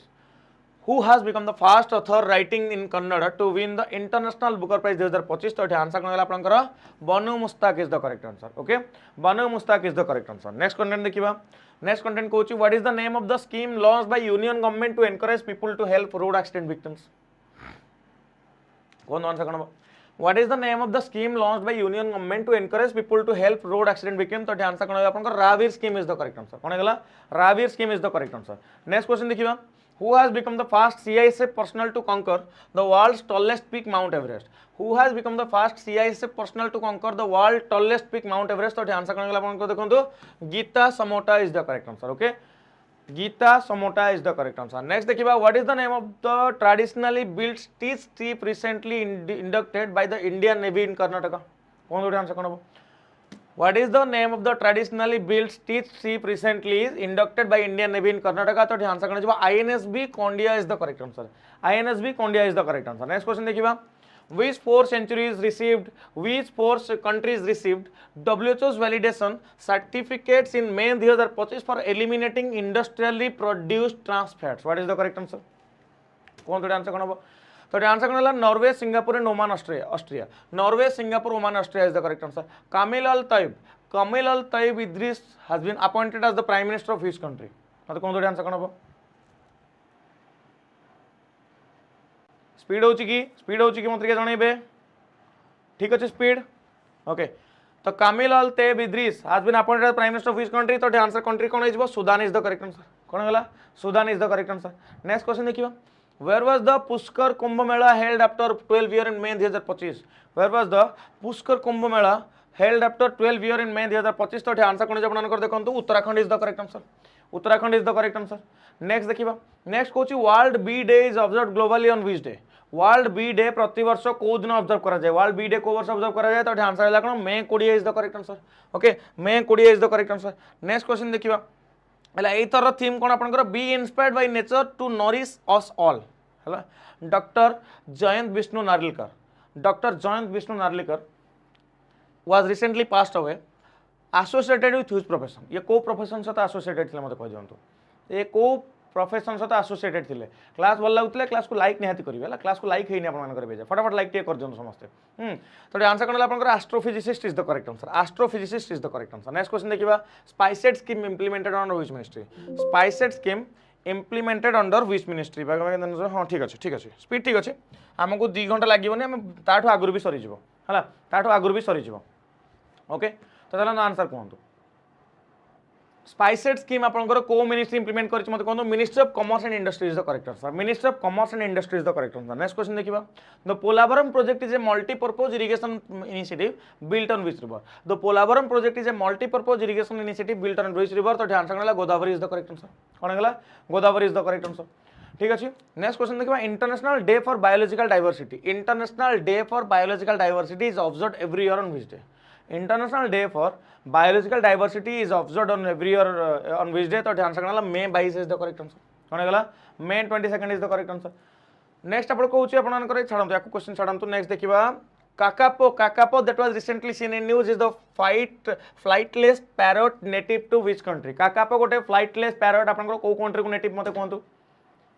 Who has become the first author writing in Kannada to win the International Booker Prize 2025? तो answer कौन है आपनकर Banu Mushtaq is the correct answer okay Banu Mushtaq is the correct answer next content देखिबा next content कहूची what is the name of the scheme launched by union government to encourage people to help road accident victims कौन answer कौन What is the name of the scheme launched by Union Government to encourage people to help road accident victims? तो answer कौन है आपनकर Rahveer scheme is the correct answer कौन है Rahveer scheme is the correct answer next question देखिबा Who has become the first CISF personnel to conquer the world's tallest peak Mount Everest? Who has become the first CISF personnel to conquer the world's tallest peak Mount Everest? तो answer कौन है आपनकर देखंतु Geeta Samota is the correct answer okay Geeta Samota is the correct answer next देखिबा what is the name of the traditionally built stitch ship recently inducted by the Indian navy in Karnataka कौन तो answer कौन हो what is the name of the traditionally built stitch ship recently inducted by Indian navy in Karnataka तो answer कौन हो INSB Kaundinya is the correct answer INSB Kaundinya is the correct answer next question देखिबा which 4 centuries received which 4 countries received WHO's validation certificates in May 2025 for eliminating industrially produced trans fats what is the correct answer कौन तो answer कौन हो तो answer कौन है Norway Singapore and Oman Austria Norway Singapore Oman Austria is the correct answer Kamil al Tayeb Kamil Tayyip Idris has been appointed as the Prime Minister of which country? मत कौन answer कौन हम speed हो कि मत जनइबे ठीक अच्छे speed okay तो Kamil Tayyip Idris has been appointed as Prime Minister of which country तो आंसर कंट्री कौन हो Sudan is the correct answer कौन होला Sudan is the correct answer next question देखियो Where was the Pushkar Kumbh Mela held after 12 year in May 2025? Where was the Pushkar Kumbh Mela held after 12 year in May 2025? तो answer कौन आपन देखो Uttarakhand is the correct answer Uttarakhand is the correct answer next देखिबा next कहूँ World Bee Day is observe globally on which day World Bee Day प्रति वर्ष को दिन ऑब्जर्व करा जाए वर्ल्ड बी डे को वर्ष ऑब्जर्व करा जाए तो आंसर है कौन May 20 is the correct answer okay May 20 is the correct answer next question देखिबा हला एई तरह थीम कोन आपनकर be inspired by nature to nourish us all हला doctor Jayant Vishnu Narlikar was recently passed away associated with which profession ये को profession सहित एसोसिएटेड थिले मते कह दियंतु ये को प्रोफेशन सहित एसोसिएटेड थिले क्लास भल लागुतले क्लास को लाइक निहाती करिवे हला क्लास को लाइक हेनी आपन मानकर बेजा फटाफट लाइक टे कर दियंतु समस्ते तो आंसर कोन आपनकर astrophysicist is the correct answer astrophysicist is the correct answer next question देखिबा spiced scheme implemented on which ministry spiced scheme implemented under which ministry हाँ ठीक अच्छे स्पीड ठीक अच्छे आमको 2 घंटा लगे आम ताठू आगुरी भी सरीज है ताठू आगुरी भी सरीज ओके तो चलो आंसर कहतु स्पाइसेट स्कीम आपंकर को मिनिस्ट्री इंप्लीमेंट कर मत कहूँ ministry of commerce and industry is the correct answer ministry of commerce and industry is the correct answer next question देखिबा the Polavaram project is a multipurpose irrigation initiative built on which river the Polavaram project is a multipurpose irrigation initiative built on which river तो answer गला Godavari is the correct answer कौन गला Godavari is the correct answer ठीक अच्छे next question देखिबा international day for biological diversity international day for biological diversity is observed every year on which day international day for biological diversity is observed on every year on which day तो answer गला मे 22 is the correct answer कौन गला मे 22 is the correct answer next आपण कहूँ आपन छाड़ू या question छाड़ू next देखिबा Kakapo that was recently seen in news is the flightless parrot native to which country Kakapo गोटे flightless parrot आपन को कंट्री को नेटिव मते कहंतु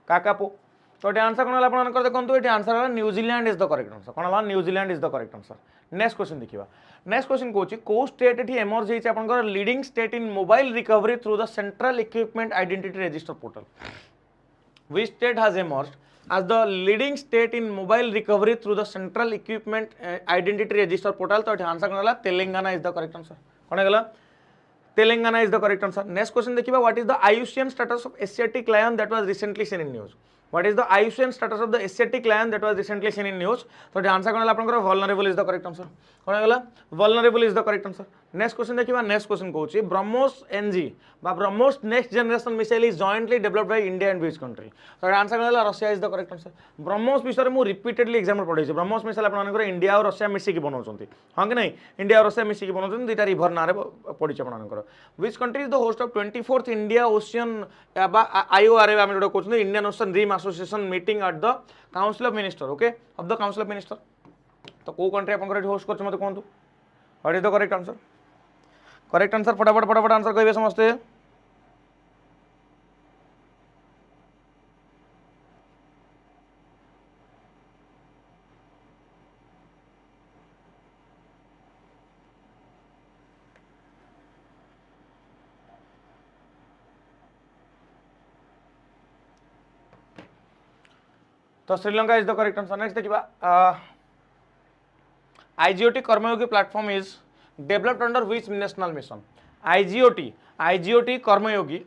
Kakapo तो आंसर कौन आपन देखो ये आंसर है New Zealand is the correct answer कौन है New Zealand is the correct answer next question देखिबा नेक्स्ट क्वेश्चन कहूँ को स्टेट एठी एमर्ज होइछ आपन leading state in mobile recovery through the central equipment identity register portal which state has emerged as the leading state in mobile recovery through the central equipment identity register portal तो answer कौन है Telangana is the correct answer कौन है Telangana is the correct answer next question देखिबा what is the IUCN status of Asiatic lion that was recently seen in news what is the IUCN status of the Asiatic lion that was recently seen in news तो answer कौन है आपनकर vulnerable is the correct answer कौन है vulnerable is the correct answer next question देखिबा next question कहूँ BrahMos NG बा BrahMos next generation missile is jointly developed by India and which country तो आंसर कौन है Russia is the correct answer BrahMos विषय में रिपीटेडली एग्जाम पढ़ाई ब्रह्मोस मिसाइल आपनकर इंडिया और रशिया मिसिकी बनाउछंती हां कि नहीं इंडिया और रशिया मिसिकी बनाउछंती दुईटा रिवर नारे पड़ी आपनकर which country is the host of 24th India ocean IORA आम जो कहते Indian ocean rim association meeting at the council of minister okay of the council of minister तो को कंट्री आपन होस्ट कर मत कहतु what is the correct answer फटाफट आंसर कहिबे समझते तो Sri Lanka is the correct answer next देखिबा IGOT Karmayogi platform is developed under which national mission IGOT Karmayogi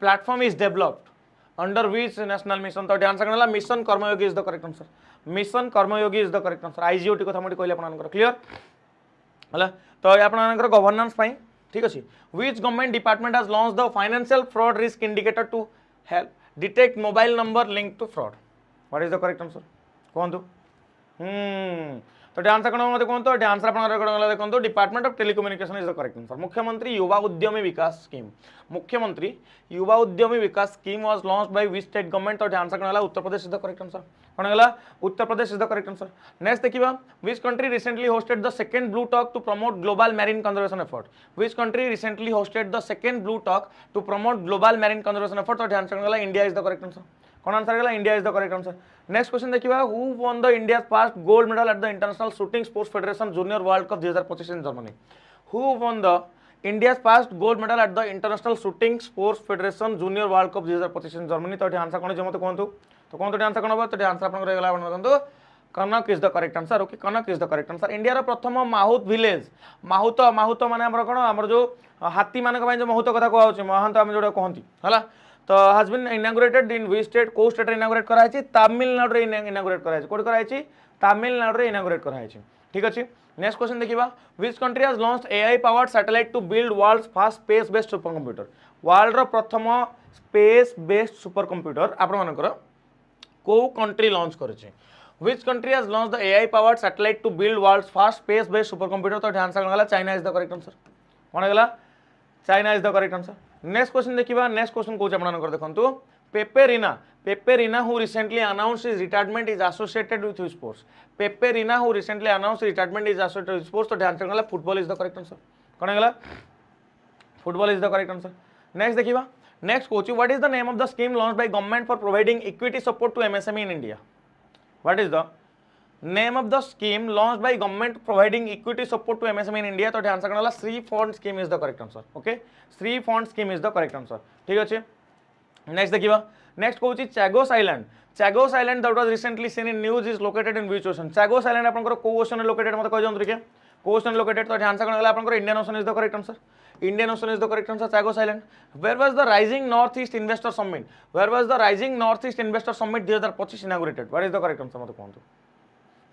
platform is developed under which national mission तो आंसर कौन है mission Karmayogi is the correct answer mission Karmayogi is the correct answer IGOT कथा मुझे कहले आपन clear हला तो आपन गवर्नेंस पई ठीक अछि which government department has launch the financial fraud risk indicator to help detect mobile number link to fraud what is the correct answer कहंतु तो आंसर कौन मत कहते आंसर आप देखो department of telecommunication is the correct answer Mukhyamantri Yuva Udyami Vikas scheme was launched by which state government तो answer कौन Uttar Pradesh is the correct answer कौन है Uttar Pradesh is the correct answer next देखिबा which country recently hosted the second blue talk to promote global marine conservation effort which country recently hosted the second blue talk to promote global marine conservation effort तो answer कौन India is the correct answer कौन answer गला India is the correct answer next question देखिबा who won the India first gold medal at the international shooting sports federation junior world cup 2025 in Germany who won the India first gold medal at the international shooting sports federation junior world cup 2025 in Germany. तो answer कौन मत कहूँ तो कौन तो answer कौन हम तो आंसर आप Kanak is the correct answer. Okay Kanak is the correct answer. India प्रथम माहुत विलेज माहुत माहुत माने कौन आम जो हाथी मान जो माहुत कथा कहूँ महंत आम जो कहती है तो has been inaugurated in which state को स्टेट इनागुरेट कराई तमिलनाडु इनागुरेट कराई कोड कराई तमिलनाडु इनागुरेट कराई ठीक अच्छे। नेक्स्ट क्वेश्चन देखिए which country has launched AI powered satellite to build world's first space based super computer. World रो प्रथम स्पेस बेस्ड सुपर कंप्यूटर आपण मानकर को कंट्री लॉन्च करिछि। Which country has launched the AI powered satellite to build world's first space based super computer. तो answer कौन गला China is the correct answer कौन गला China is the correct answer. Next question देखिए next question कौन आपंकर देखो Pepe Reina who recently announced his retirement is associated with which sports. Pepe Reina who recently announced retirement is associated with sports. तो answer गला football is the correct answer कौन गला football is the correct answer. Next देखिए next question what is the name of the scheme launched by government for providing equity support to MSME in India. What is the name of the scheme launched by government providing equity support to MSME in India. तो answer कौन SRI fund scheme is the correct answer. Okay SRI fund scheme is the correct answer ठीक अच्छे। Next देखिए next कौन Chagos island that was recently seen in news is located in which ocean. Chagos island आपनकर को ocean located मत कह जंतु के को ओशन लोकेटेड। तो आंसर कौन गला आपनकर Indian ocean is the correct answer Indian ocean is the correct answer Chagos island. Where was the rising north east investor summit 2025 inaugurated. What is the correct answer मत कहंतु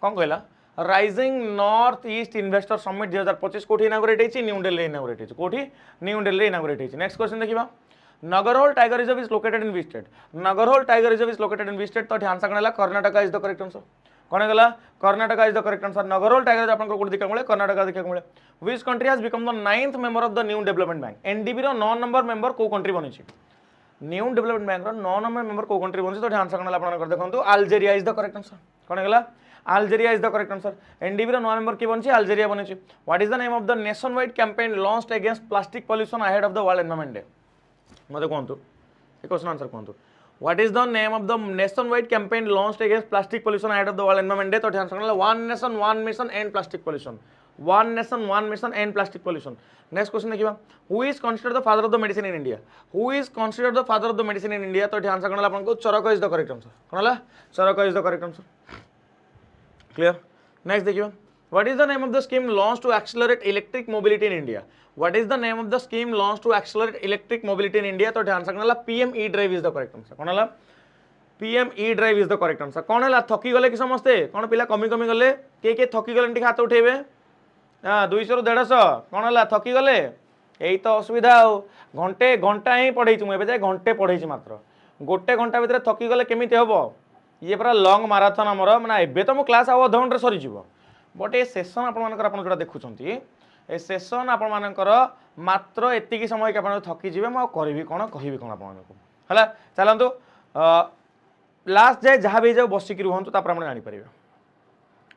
कौन कहला rising north east investor summit 2025 कोठी inaugurate होची New Delhi inaugurate होची कोठी New Delhi inaugurate होची। Next question देखिबा Nagarhole tiger reserve is located in which state. Nagarhole tiger reserve is located in which state. तो आंसर कौन Karnataka is the correct answer कौन गला Karnataka is the correct answer. Nagarhole tiger आपन को देखा मिले कर्नाटक देखा मिले। Which country has become the 9th member of the New Development Bank. NDB रो 9 नंबर मेंबर को कंट्री बनी न्यू डेवलपमेंट बैंक रो 9 नंबर मेंबर को कंट्री बनी। तो आंसर कौन आपन देखो Algeria is the correct answer कौन गला Algeria is the correct answer. NDB रो 9 मेंबर की बनी अल्जेरिया बनी। What is the name of the nation wide campaign launched against plastic pollution ahead of the world environment day. मते कहंतु a question answer कहंतु what is the name of the nation wide campaign launched against plastic pollution ahead of the world environment day. तो answer कौन one nation one mission end plastic pollution one nation one mission end plastic pollution. Next question देखिए who is considered the father of the medicine in India. Who is considered the father of the medicine in India. तो answer कौन आपन को Charak is the correct answer कौन Charak is the correct answer clear. Next देखिए what is the name of the scheme launched to accelerate electric mobility in India. What is the name of the scheme launched to accelerate electric mobility in India. तो answer कौन PM E drive is the correct answer कौन PM E drive is the correct answer. कौन है थकी गले कि समस्ते कौन पिला कमी कमी गले किए थकी गले हाथ उठेबे हाँ 200 ରୁ 150 कौन है थकी गले यही तो असुविधा घंटे घंटा ही पढ़े मुझे जाए घंटे पढ़े मात्र गोटे घंटा भितर थकी गले केमी हम ये पूरा लंग माराथन आमर मैंने एबे तो मो क्लास आउ अध घंटे सरी बट ये सेसन आप जो देखुं ए सेसन आपर मात्र एतिकी समय कि आप थकी जी मुझे करी कौन कहि कौन आपको चलतु लास्ट जाए जहाँ भी जाओ बसिक रुहतु जापर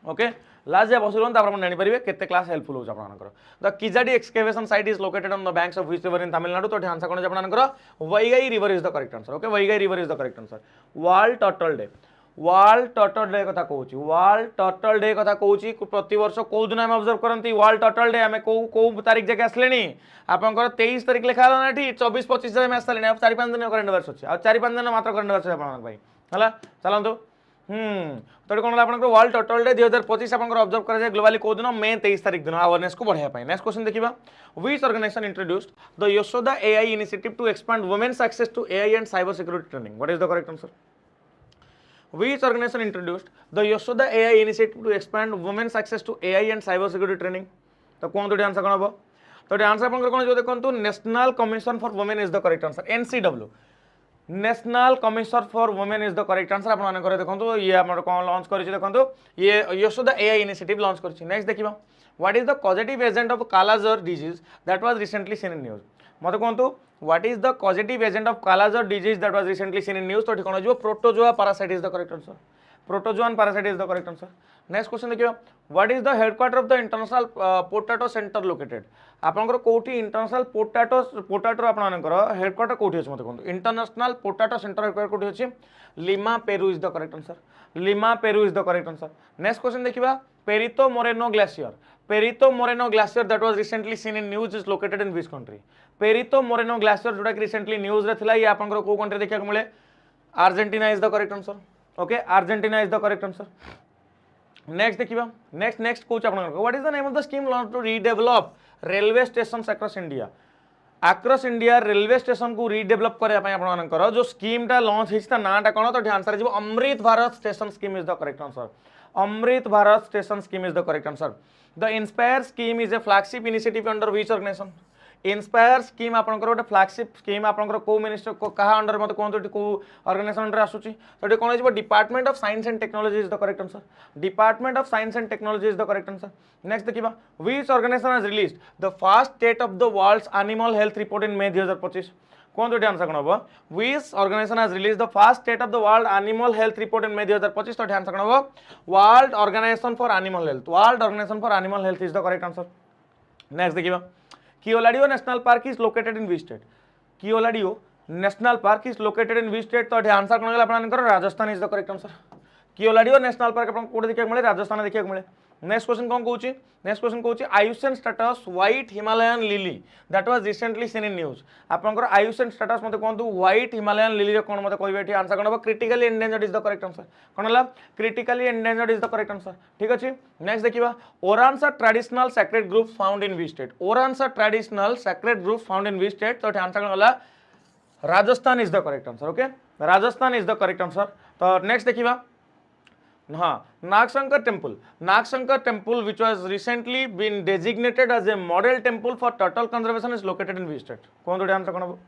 ओके लास्ट जाए बसी रुहतु जापारे केते क्लास हेल्पफुल हो the Keezhadi excavation site is located on the banks of which river in Tamil Nadu. तो आंसर कौन आपनकर Vaigai river is the correct answer okay Vaigai river is the correct answer. World turtle day कथा कहूँ वर्ल्ड टर्टल डे कथा कहूँ प्रति वर्ष कौ दिन आम ऑब्जर्व करती वर्ल्ड टर्टल डे आम कौ तारीख जाके आसले आपंकर 23 तारीख लिखा ना ये 24-25 जाए आसले 4-5 दिन करेन्ट अफेयर्स अच्छे 4-5 दिन मात्र करेन्ट अफेयर्स है चलतु तो कौन आप वर्ल्ड टर्टल डे 2025 आप ऑब्जर्व कराए ग्लोबली कौ दिन मे 23 तारीख दिन अवेयरनेस को बढ़ाई। नेक्स्ट क्वेश्चन देखिए which organisation introduced the Yashoda AI initiative to expand women's access to AI and cyber security training. What is the correct answer. Which organization introduced the Yashoda AI initiative to expand women's access to AI and cyber security training? तो कौन तो answer कौन हम तो answer आपन कौन जो देखो national commission for women is the correct answer NCW national commission for women is the correct answer आप देखो ये आम कौन लॉन्च कर देखो ये यशोदा AI इनिशिएटिव लॉन्च कर। नेक्स्ट देखिए what is the causative agent of kala azar disease that was recently seen in news. मत कहतु what is the causative agent of kala azar disease that was recently seen in news. तो कौन हो protozoa parasite is the correct answer protozoan parasite is the correct answer. Next question देखिए what is the headquarter of the international potato centre located. आपंकर कौटी international potato आपंकर headquarter कौटी अच्छे मत कहूँ इंटरनेशनल पोटाटो सेंटर हेडक्वार्टर कौटी अच्छे Lima Peru is the correct answer Lima Peru is the correct answer. Next question देखिए Perito Moreno glacier Perito Moreno glacier that was recently seen in news is located in which country? Perito Moreno glacier जोटा कि recently news रे थिला ये आपनकर को country देखा मिले Argentina is the correct answer. Okay, Argentina is the correct answer. Next देखिबा next कोच आपनकर what is the name of the scheme launched to redevelop railway stations across India? Across India railway station को redevelop करे अपन आपनकर जो scheme टा launch हिस्ता नाटा कोन तो answer जीव Amrit Bharat station scheme is the correct answer. Amrit Bharat Station Scheme is the correct answer. The Inspire scheme is a flagship initiative under which organization? Inspire scheme आपनकर गोटे flagship scheme आपनकर को minister को कहा under मत कोन तो को ऑर्गेनाइजेशन अंडर आसुची तो कोन हिबो department of science and technology is the correct answer. Department of science and technology is the correct answer. Next देखिबा which organization has released the first state of the world's animal health report in May 2025? कौन तो answer कोन होबो which organization has released the first state of the world animal health report in May 2025 तो answer कोन होबो World Organization for Animal Health. World Organization for Animal Health is the correct answer. Next देखिबा 𝐾𝐻 National Park is located in which state? 𝐾𝐻 National Park is located in which state तो answer कोन गेला आपनकर Rajasthan is the correct answer. 𝐾𝐻 National Park आपन कोड देखिया मिले राजस्थान देखिया मिले. नेक्स्ट क्वेश्चन कौन कहूची नेक्स्ट क्वेश्चन कहूची IUCN status white Himalayan lily that was recently seen in news आपनकर आयुषन स्टेटस मते कोन व्हाइट हिमालयन लिली रे कोन मते कहबे एठी आंसर कोन हो critically endangered is the correct answer कोन हला critically endangered is the correct answer ठीक अछि. नेक्स्ट देखिबा orans are traditional sacred groups found in which state? Orans are traditional sacred groups found in which state तो एठी आंसर कोन हला Rajasthan is the correct answer. Okay Rajasthan is the correct answer. तो next देखिबा हाँ Nagshankar temple which was recently been designated as a model temple for turtle conservation is located in which state? कौन तो answer कोन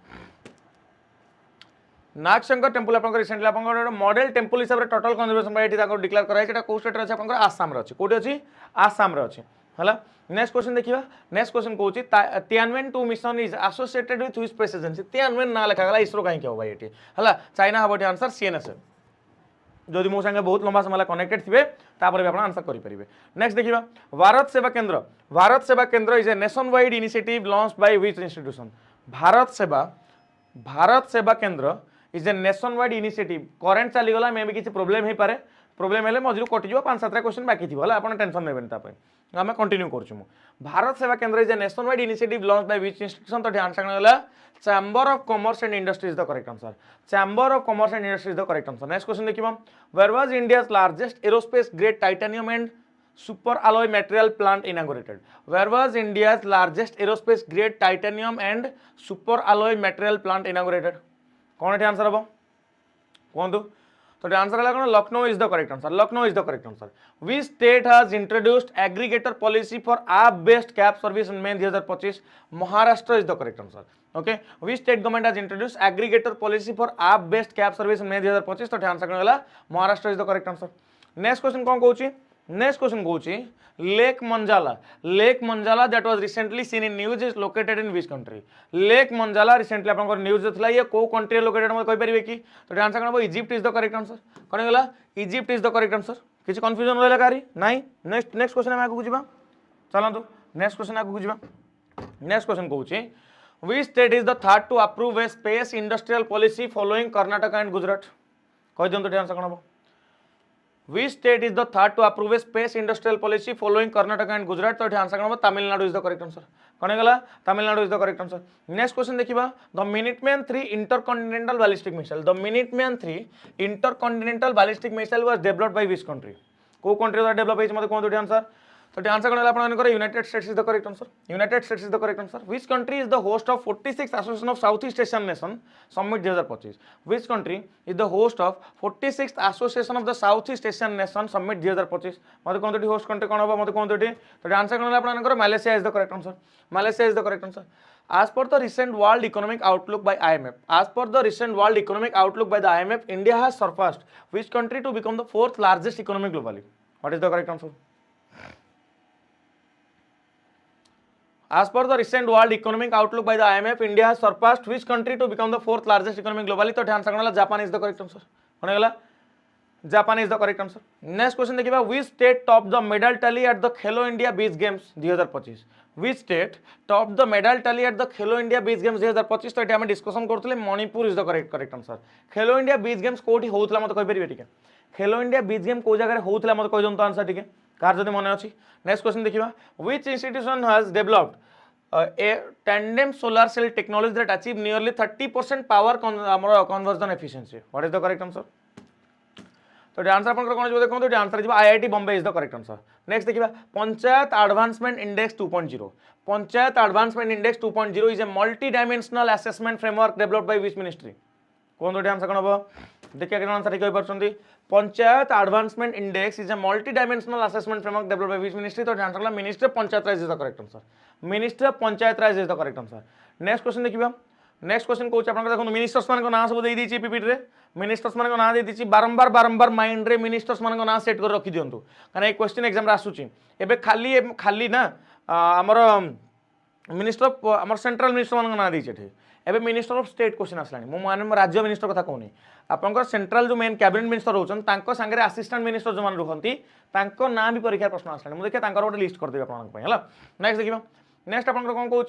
Nagshankar temple आपन recently आपन model temple हिसाब रे turtle conservation bye एठी ताको डिक्लेयर कराय सेटा को स्टेट रे अछि आपन आसाम रे अछि कोठी अछि आसाम रे अछि हला. नेक्स्ट क्वेश्चन देखिबा नेक्स्ट क्वेश्चन कहूची Tianwen 2 mission is associated with which space agency? Tianwen ना लिखा गला इसरो काहे के बाय एठी हला चाइना हबो आंसर सीएनएस जदि मो संगे बहुत लंबा समय कनेक्टेड थिबे तापर भी आपण आंसर करि परिबे. नेक्स्ट देखिबा Bharat Seva Kendra is a nation wide initiative launched by which institution? Bharat Seva Kendra is a nation wide initiative current चली गला मे भी किछि प्रॉब्लम हे पारे प्रॉब्लम हेले मजरू कटि जो 5-7 क्वेश्चन बाकी थिबो हला आपण टेंशन नेबेन ता पय हम continue करछु. Bharat Seva Kendra is a nation wide initiative launched by which institution तो आंसर गला chamber of commerce and industry is the correct answer. Chamber of commerce and industry is the correct answer. Next question देखिबा where was India's largest aerospace grade titanium and super alloy material plant inaugurated? Where was India's largest aerospace grade titanium and super alloy material plant inaugurated? कौन है answer हबो कौन तो answer गला कोन Lucknow is the correct answer. Lucknow is the correct answer. Which state has introduced aggregator policy for app based cab service in May 2025? Maharashtra is the correct answer. Okay, which state government has introduced aggregator policy for app based cab service in May 2025 तो answer गला Maharashtra is the correct answer. Next question कौन कहूची next question कहूची lake Manzala that was recently seen in news is located in which country? Lake Manzala recently आपन news थिला ये को country located मत कहि परिबे की तो आंसर कोन Egypt is the correct answer. कोन गेला Egypt is the correct answer. किछि कंफ्यूजन रहला कारी नाही. नेक्स्ट क्वेश्चन हम आगु जिबा चलंतु नेक्स्ट क्वेश्चन आगु जिबा. नेक्स्ट क्वेश्चन कहूची which state is the third to approve a space industrial policy following Karnataka and Gujarat? कहि दंतो आंसर कोन हो Which state is the third to approve a space industrial policy following Karnataka and Gujarat? तो answer cone Tamil Nadu is the correct answer. कोन गेला Tamil Nadu is the correct answer. Next question देखिबा the Minuteman 3 intercontinental ballistic missile. The Minuteman 3 intercontinental ballistic missile was developed by which country? को country द्वारा develop होइछ मते कोन तो answer तो answer कोन आपन मानकर United states is the correct answer. United states is the correct answer. Which country is the host of 46th association of south east Asian nation summit 2025? Which country is the host of 46th association of the south east Asian nation summit 2025? मते कोन तो host country कोन हो मते कोन तो answer कोन आपन मानकर Malaysia is the correct answer. Malaysia is the correct answer. As per the recent World Economic Outlook by IMF, India has surpassed which country to become the 4th largest economy globally? What is the correct answer? As per the recent World Economic Outlook by the IMF, India has surpassed which country to become the 4th largest economy globally? तो answer cone Japan is the correct answer. कोन गेला Japan is the correct answer. Next question देखिबा which state topped the medal tally at the Khelo India Beach Games 2025? Which state topped the medal tally at the Khelo India Beach Games 2025? तो एटा हम discussion करथले Manipur is the correct answer. Khelo India Beach Games कोठी होउतला मते कहि परिबे ठीक है. Khelo India Beach Game को जगह रे होउतला मते कहि दन तो आंसर ठीक है. कार जदि मन अच्छी नेक्स्ट क्वेश्चन देखिबा which institution has developed a tandem solar cell technology that achieve nearly 30% power conversion efficiency. What is the correct answer? तो आंसर अपन कोन जो देखो तो आंसर जिबा IIT Bombay is the correct answer. Next देखिबा panchayat advancement index 2.0. Panchayat advancement index 2.0 is a multi dimensional assessment framework developed by which ministry. कोन तो आंसर कोन हो देखिए केन आंसर कहि परछंती panchayat advancement index is a multi dimensional assessment framework developed by which ministry. तो आंसर ला ministry of Panchayat Raj is the correct answer. Ministry of Panchayat Raj is the correct answer. Next question देखिबा नेक्स्ट क्वेश्चन कोच आपन देखो मिनिस्टर्स मान को नाम सब दे दी पीपीटी रे मिनिस्टर्स मान को नाम दे दी बारंबार बारंबार माइंड रे मिनिस्टर्स मान को नाम सेट कर रखी दियंतु कारण ए क्वेश्चन एग्जाम रे आसुची एबे खाली खाली ना हमर मिनिस्टर ऑफ हमर सेंट्रल मिनिस्टर मान को नाम दी छेठी एबे मिनिस्टर ऑफ स्टेट क्वेश्चन आसलानी मो मान राज्य मिनिस्टर कथा कहूनी आपनकर सेंट्रल जो मेन कैबिनेट मिनिस्टर होचन तांको संगे असिस्टेंट मिनिस्टर जो मान रहंती तांको नाम भी परीक्षा प्रश्न आसलानी मु देखिए तांकर गोटे लिस्ट कर देबे आपन पय हला. नेक्स्ट देखिबा नेक्स्ट अपन कौन कौन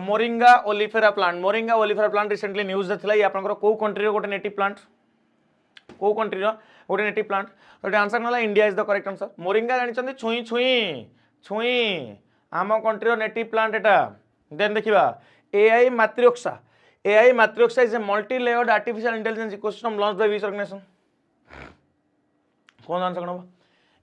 moringa oleifera plant recently news देथिला ये अपन को कंट्री रो गोटे नेटिव प्लांट को कंट्री रो गोटे नेटिव प्लांट. तो आंसर नला India is the correct answer. Moringa जानि छथि छुई छुई छुई आम कंट्री रो नेटिव प्लांट एटा. देन देखिबा AI matrix is a multi layered artificial intelligence ecosystem launch by which organization. कौन आंसर कोन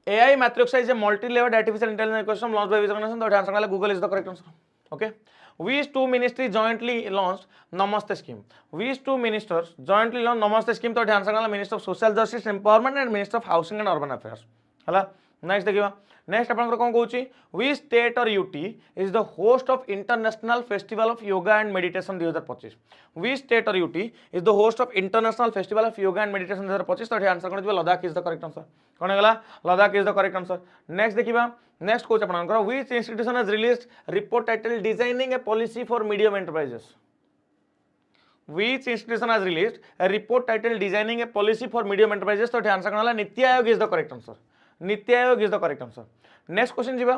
AI matrix is a multi-layered artificial intelligence ecosystem launched by which organization? The answer is Google is the correct answer. Okay. Which two ministries jointly launched Namaste scheme? Which two ministers jointly launched Namaste scheme? The answer is Minister of Social Justice Empowerment and Minister of Housing and Urban Affairs. Hala. Next देखिबा next अपन कोन कहूची which state or UT is the host of International Festival of Yoga and Meditation 2025. Which state or UT is the host of International Festival of Yoga and Meditation 2025. तो answer कोन दिबा Ladakh is the correct answer. कोन गला Ladakh is the correct answer. Next देखिबा next कोच अपन को which institution has released report titled Designing a Policy for Medium Enterprises. Which institution has released a report titled Designing a Policy for Medium Enterprises. तो answer कोन गला NITI Aayog is the correct answer. NITI Aayog is the correct answer. Next question जीवा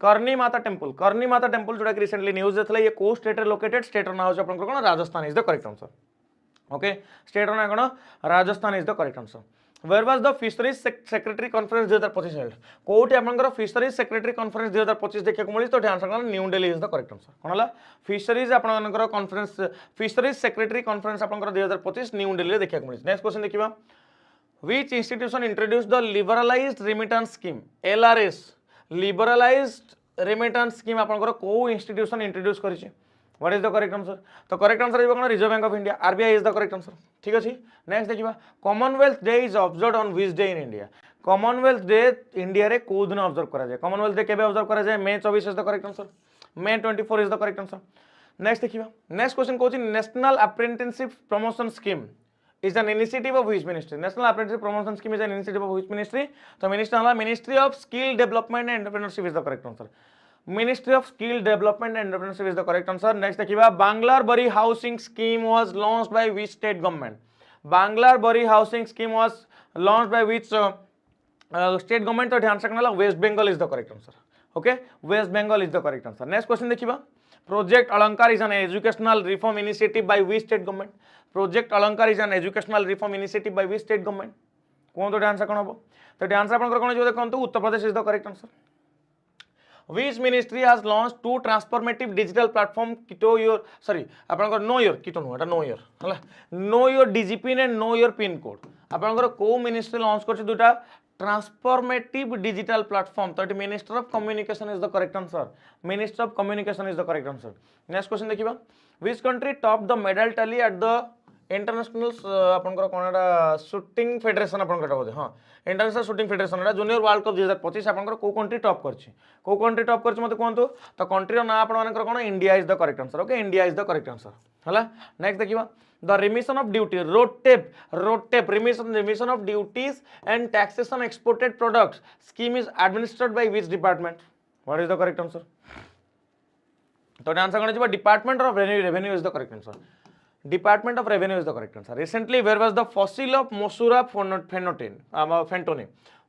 करनी माता temple जोड़ा recently news देथला ये को state रे लोकेटेड स्टेट ना हो आपन कोन Rajasthan is the correct answer. Okay state ना कोन Rajasthan is the correct answer. Where was the fisheries secretary conference 2025 held. कोठी आपनकर फिशरीज सेक्रेटरी कॉन्फ्रेंस 2025 देखिया को मिली. तो आंसर कोन new Delhi is the correct answer. कोन हला फिशरीज आपनकर कॉन्फ्रेंस फिशरीज सेक्रेटरी कॉन्फ्रेंस आपनकर 2025 न्यू दिल्ली देखिया को मिली. नेक्स्ट क्वेश्चन देखिबा which institution introduced the liberalized remittance scheme LRS. liberalized remittance scheme आपनकर को institution introduce करिछि. what is the correct answer? तो correct answer इबो कोन reserve bank of India RBI is the correct answer. ठीक अछि. Next देखिबा commonwealth day is observed on which day in India. Commonwealth day India रे को दिन observe करा जाय. कॉमनवेल्थ डे केबे ऑब्जर्व करा जाय May 24 is the correct answer. May 24 is the correct answer. Next देखिबा नेक्स्ट क्वेश्चन कोछि national apprenticeship promotion scheme is an initiative of which ministry? National Apprenticeship Promotion Scheme is an initiative of which ministry? So Ministry of Skill Development and Entrepreneurship is the correct answer. Ministry of Skill Development and Entrepreneurship is the correct answer. Next देखिबा Banglar Bari Housing Scheme was launched by which state government? Banglar Bari Housing Scheme was launched by which state government? तो ध्यान रखना West Bengal is the correct answer. Okay, West Bengal is the correct answer. Next question देखिबा Project Alankar is an educational reform initiative by which state government? Project Alankar is an educational reform initiative by which state government? कौन तो answer कोन हो? तो answer आपन कोन जो देखंतु Uttar Pradesh is the correct answer. Which ministry has launched two transformative digital platform Kito your sorry आपन को know your Kito no eta know your हला know your DGPIN and know your PIN code. आपन को को मिनिस्ट्री लॉन्च करछि दुटा transformative digital platform. तो Minister of Communication is the correct answer. Minister of Communication is the correct answer. Next question देखिबा which country topped the medal tally at the international आपनकर कोनडा shooting federation आपनकर बोधे हां international shooting federation एटा junior world cup 2025 आपनकर को country top करछि. को country top करछि मते कोनतो. तो कंट्री रो ना आपन मानकर कोन India is the correct answer. Okay India is the correct answer. हला नेक्स्ट देखिबा the remission of duty RoDTEP remission of duties and taxation exported products scheme is administered by which department? What is the correct answer? तो answer कोन छिबा department of revenue is the correct answer. Department of Revenue is the correct answer. Recently, where was the fossil of Mosura fentoni?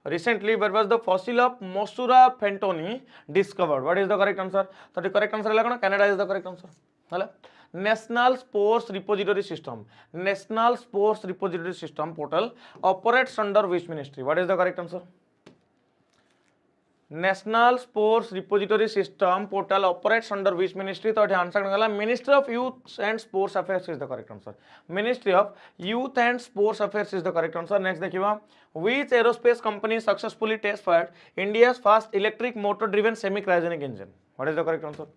Recently, where was the fossil of Mosura fentoni discovered? What is the correct answer? So the correct answer is Canada is the correct answer. Hala. National Sports Repository System. National Sports Repository System portal operates under which ministry? What is the correct answer? National sports repository system portal operates under which ministry तो answer गला ministry of youth and sports affairs is the correct answer ministry of youth and sports affairs is the correct answer next देखिबा which aerospace company successfully test fired India's first electric motor driven semi cryogenic engine what is the correct answer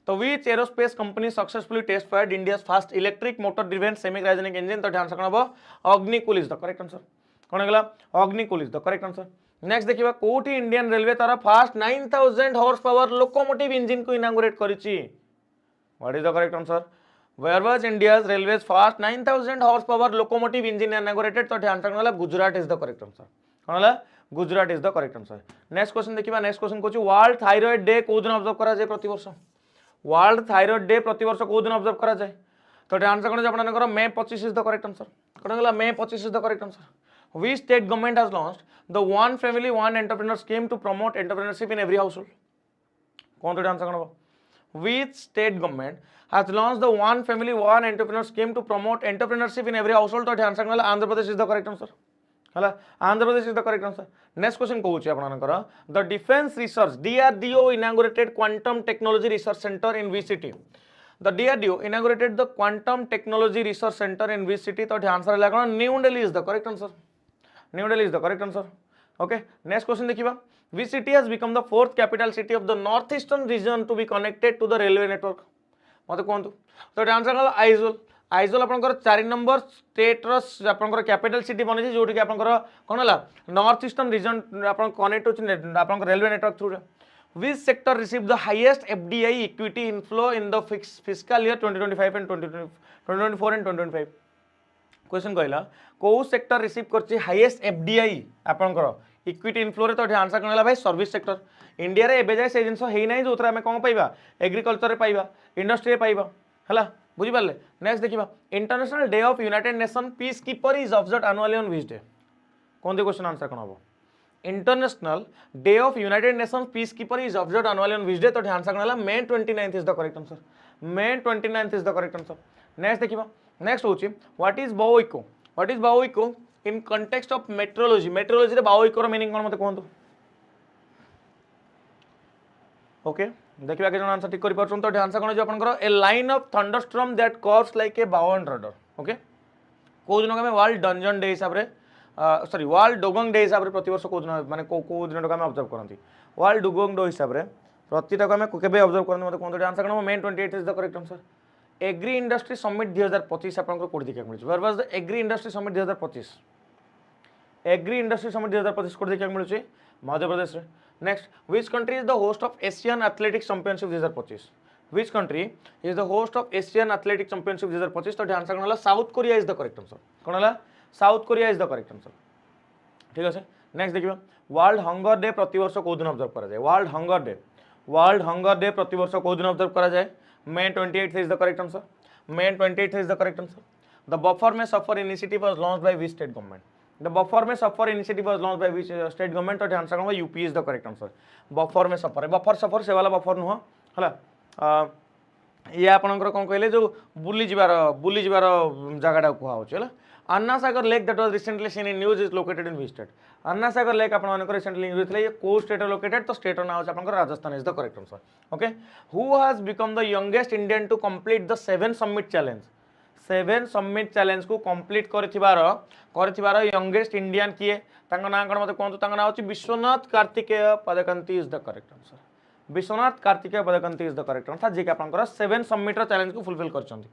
तो which aerospace company successfully test fired India's first electric motor driven semi cryogenic engine तो answer कौन हो Agnikul is the correct answer कौन गला Agnikul is the correct answer next देखिबा कोठी Indian railway तारा fast 9000 horse power locomotive engine को inaugurate करिछि what is the correct answer where was India's railways fast 9000 horse power locomotive engine inaugurated तो answer गला Gujarat is the correct answer कौन गला Gujarat is the correct answer next question देखिबा next question कोछि world thyroid day को दिन observe करा जाय प्रति वर्ष वर्ल्ड थायराइड डे प्रति वर्ष को दिन ऑब्जर्व करा जाए तो आंसर कौन आपनकर May 25 is the correct answer कौन गला May 25 is the correct answer which state government has launched the one family one entrepreneur scheme to promote entrepreneurship in every household कौन तो आंसर कौन which state government has launched the one family one entrepreneur scheme to promote entrepreneurship in every household तो answer कौन Andhra Pradesh is the correct answer हला Andhra Pradesh is the correct answer next question कहूची आपनकर the defence research DRDO inaugurated quantum technology research centre in which city the DRDO inaugurated the quantum technology research centre in which city तो answer है कोन new Delhi is the correct answer new Delhi is the correct answer okay next question देखिबा which city has become the fourth capital city of the north eastern region to be connected to the railway network मते कोन तो answer है आइजोल आइजोल आपनकर 4 number state रो आपनकर capital city बने जोटी आपनकर कोन हला नॉर्थ ईस्टर्न रीजन आपन कनेक्ट होछि आपनकर railway network through which sector receive the highest FDI equity inflow in the fiscal year 2025 and 2024 and 2025 question कहला को सेक्टर रिसीव करछि हाईएस्ट एफडीआई आपनकर इक्विटी इनफ्लो रे तो आंसर कोन हला भाई सर्विस सेक्टर इंडिया रे एबे जाय से जिंस हेइ नै जोतरा हमें कोन पाइबा एग्रीकल्चर रे पाइबा इंडस्ट्री रे पाइबा हला बुझी पारे नेक्स्ट देखिबा international day of united nation peace keeper is observed annually on which day कौन दे क्वेश्चन आंसर कोन हो international day of united nation peace keeper is observed annually on which day तो आंसर कोन May 29 is the correct answer May 29 is the correct answer next देखिबा next होची what is bow echo in context of meteorology meteorology रे bow echo रो meaning कोन मते कोहंतु okay देखिबा के जन answer ठीक करि परछन तो आंसर कोन जे आपनकर a line of thunderstorm that curves like a bow and rudder okay को दिन के वर्ल्ड डंजन डे हिसाब रे सॉरी वर्ल्ड डोगोंग डे हिसाब रे प्रति वर्ष को दिन माने को दिन हम ऑब्जर्व करंती वर्ल्ड डोगोंग डे हिसाब रे प्रतिटा को हम केबे ऑब्जर्व करन मते कोन तो आंसर कोन May 28 is the correct answer agri industry summit 2025 आपनकर कोड देखा मिलछ where was the agri industry summit 2025 agri industry summit 2025 कोड देखा मिलछ मध्य प्रदेश रे next which country is the host of Asian athletics championship 2025 which country is the host of Asian athletics championship 2025 तो answer कोन हला South Korea is the correct answer कोन हला South Korea is the correct answer ठीक আছে next देखिबा world hunger day प्रति वर्ष को दिन ऑब्जर्व करा जाय वर्ल्ड हंगर डे प्रति वर्ष को दिन ऑब्जर्व करा जाय May 28 is the correct answer May 28 is the correct answer the buffer में सफर initiative was launched by which state government The buffer में suffer initiative was launched by which state government तो आंसर होगा UP is the correct answer buffer में suffer से वाला buffer नुह हला ये आपनकर कोन कहले जो बुली जिबार जगहटा कुहा होछ हला Anna Sagar lake that was recently seen in news is located in which state Anna Sagar lake आपनकर रिसेंटली न्यूज थले ये को स्टेट लोकेटेड तो स्टेट नाम होछ आपनकर Rajasthan is the correct answer okay who has become the youngest Indian to complete the 7 summit challenge 7 summit challenge को complete करथिबार यंगेस्ट इंडियन किए तांका नाम कोन मते कोन तांका नाम होछि Vishwanath Karthikeya Padakanti is the correct answer Vishwanath Karthikeya Padakanti is the correct answer जे कि आपनकर 7 समिट रो चैलेंज को फुलफिल करछंती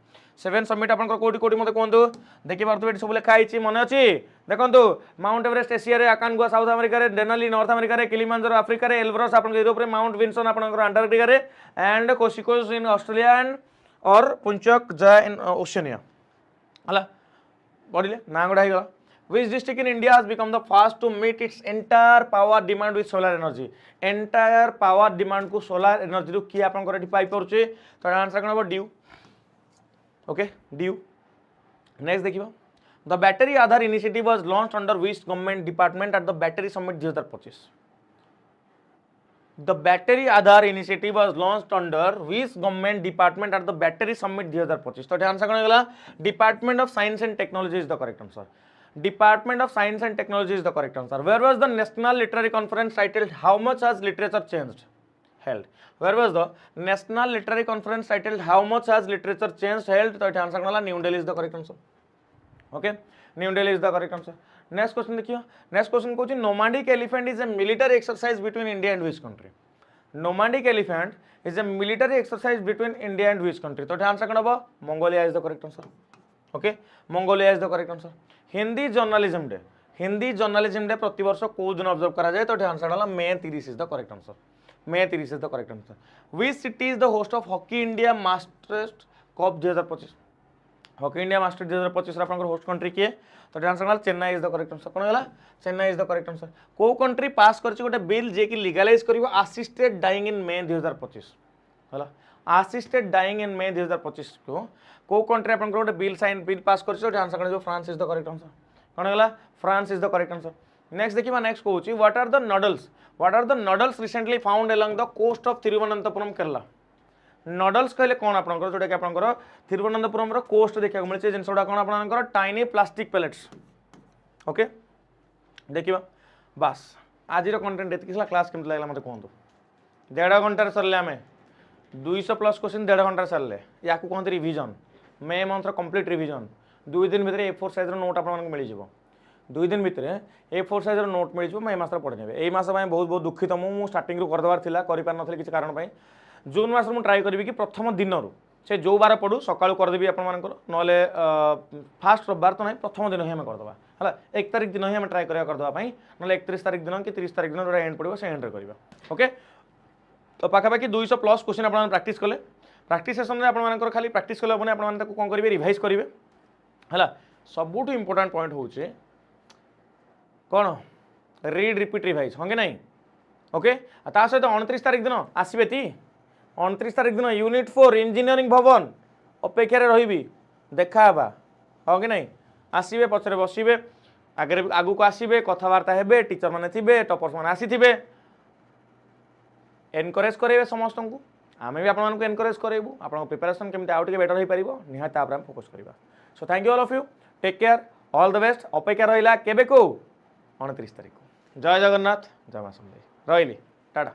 7 समिट आपनकर कोडी मते कोंतु देखि पारतु एठी सब लेखा आइछि मने अछि देखंतु माउंट एवरेस्ट एशिया रे अकानगुआ साउथ अमेरिका रे डेनाली नॉर्थ अमेरिका रे किलिमांजारो अफ्रीका रे एल्ब्रस आपनकर यूरोप रे माउंट विंसन आपनकर अंटार्कटिका रे एंड कोशिकोस इन ऑस्ट्रेलिया एंड और पुंचक जा इन ओशिनिया हला पढिले ना गोडा हिगला which district in India has become the first to meet its entire power demand with solar energy entire power demand को solar energy रो की आपन करठी पाई परछे तो आंसर कोन हो ड्यू ओके ड्यू नेक्स्ट देखिबो the battery aadhar initiative was launched under which government department at the battery summit 2025 the battery aadhar initiative was launched under which government department at the battery summit 2025 तो answer कोन गेला department of science and technology is the correct answer Department of Science and Technology is the correct answer. Where was the National Literary Conference titled How Much Has Literature Changed? Held. Where was the National Literary Conference titled How Much Has Literature Changed? Held. तो answer कौन New Delhi is the correct answer. Okay, New Delhi is the correct answer. Next question देखियो. Next question कौन nomadic elephant is a military exercise between India and which country? Nomadic elephant is a military exercise between India and which country? तो answer कौन होगा? Mongolia is the correct answer. Okay, Mongolia is the correct answer. Hindi journalism day, Hindi journalism day प्रति वर्ष को दिन observe करा जाए? तो आंसर होला May 30 is the correct answer. May 30 is the correct answer. Which city is the host of hockey India masters cup 2025? Hockey India masters 2025 रा आपनकर होस्ट कंट्री किए? तो आंसर होला Chennai is the correct answer. कोन होला? Chennai is the correct answer. को country pass करछि गोटे बिल जे कि लीगलाइज करिवो असिस्टेड डाइंग इन May 2025? होला असिस्टेड डाइंग इन May 2025 को कंट्री आपन गोटे बिल पास करछि? तो आंसर कौन? France is the correct answer. कौन होला? France is the correct answer. Next देखिबा. नेक्स्ट कहूछि what are the noodles recently found along the coast of Thiruvananthapuram Kerala? Noodles कहले कोन आपनकर जोटा कि आपनकर तिरुवनंतपुरम रो कोस्ट देखा मिले छै जिनसोडा कोन आपनकर टाइनी प्लास्टिक पेलेट्स. ओके देखिबा. बस आज रो कंटेंट एतकी क्लास केमत लागला मते कोहंतु. 1.5 घंटा रे सरले हमें 200 प्लस क्वेश्चन 1.5 घंटा रे सरले. याकू कोहंत रिवीजन. मे मंथ रो कंप्लीट रिवीजन. 2 दिन भितर A4 साइज रो नोट आपन मिल जिवो. 2 दिन भितर A4 साइज रो नोट मिल जिवो. मैं मास रो पढ नेबे. एई मास में बहुत दुखित मु स्टार्टिंग रो कर दवार थिला करि पार नथले किछ कारण पई. जून मास मु ट्राई करबी कि प्रथम दिन रो से जो बार पढू सकाळू कर देबी आपन मानकर नले फास्ट रविवार तो नहीं प्रथम दिन ही हम कर दबा. हला 1 तारिख दिन ही हम ट्राई कर दबा पई. नले 31 तारिख दिन कि 30 तारिख दिन रो एंड पड़िबो से एंड रे करबा. ओके तो पाखापाखि 200 प्लस क्वेश्चन आपन प्रैक्टिस कले. प्रैक्टिस सेशन में आपन खाली प्रैक्टिस कले बने आपन ताको कोन करिवे रिवाइज करिवे. हला सबुठु इंपोर्टेंट पॉइंट होचे कोन रीड रिपीट रिवाइज होंगे नहीं. ओके ता सहित 29 तारिख दिन आसीबे ती 29 तारिख दिन यूनिट 4 इंजीनियरिंग भवन अपेक्षा रही देखा होंगे नहीं. आसवे पचर बसवे आगे आगू को आसवे कथबार्ता हे टीचर मैंने थे टॉपर्स मैंने आसी एनकरेज करेंगे समस्त को. आम भी आपको एनकरेज करेंगे आप प्रिपेरेसन केमती आउ बेटर हो पार निहाती आम फोकस करवा. So thank you all of you. Take care all the best. अपेक्षा रहा केबे को 29 तारिख. जय जगन्नाथ जय मां समलेई. रही टाटा.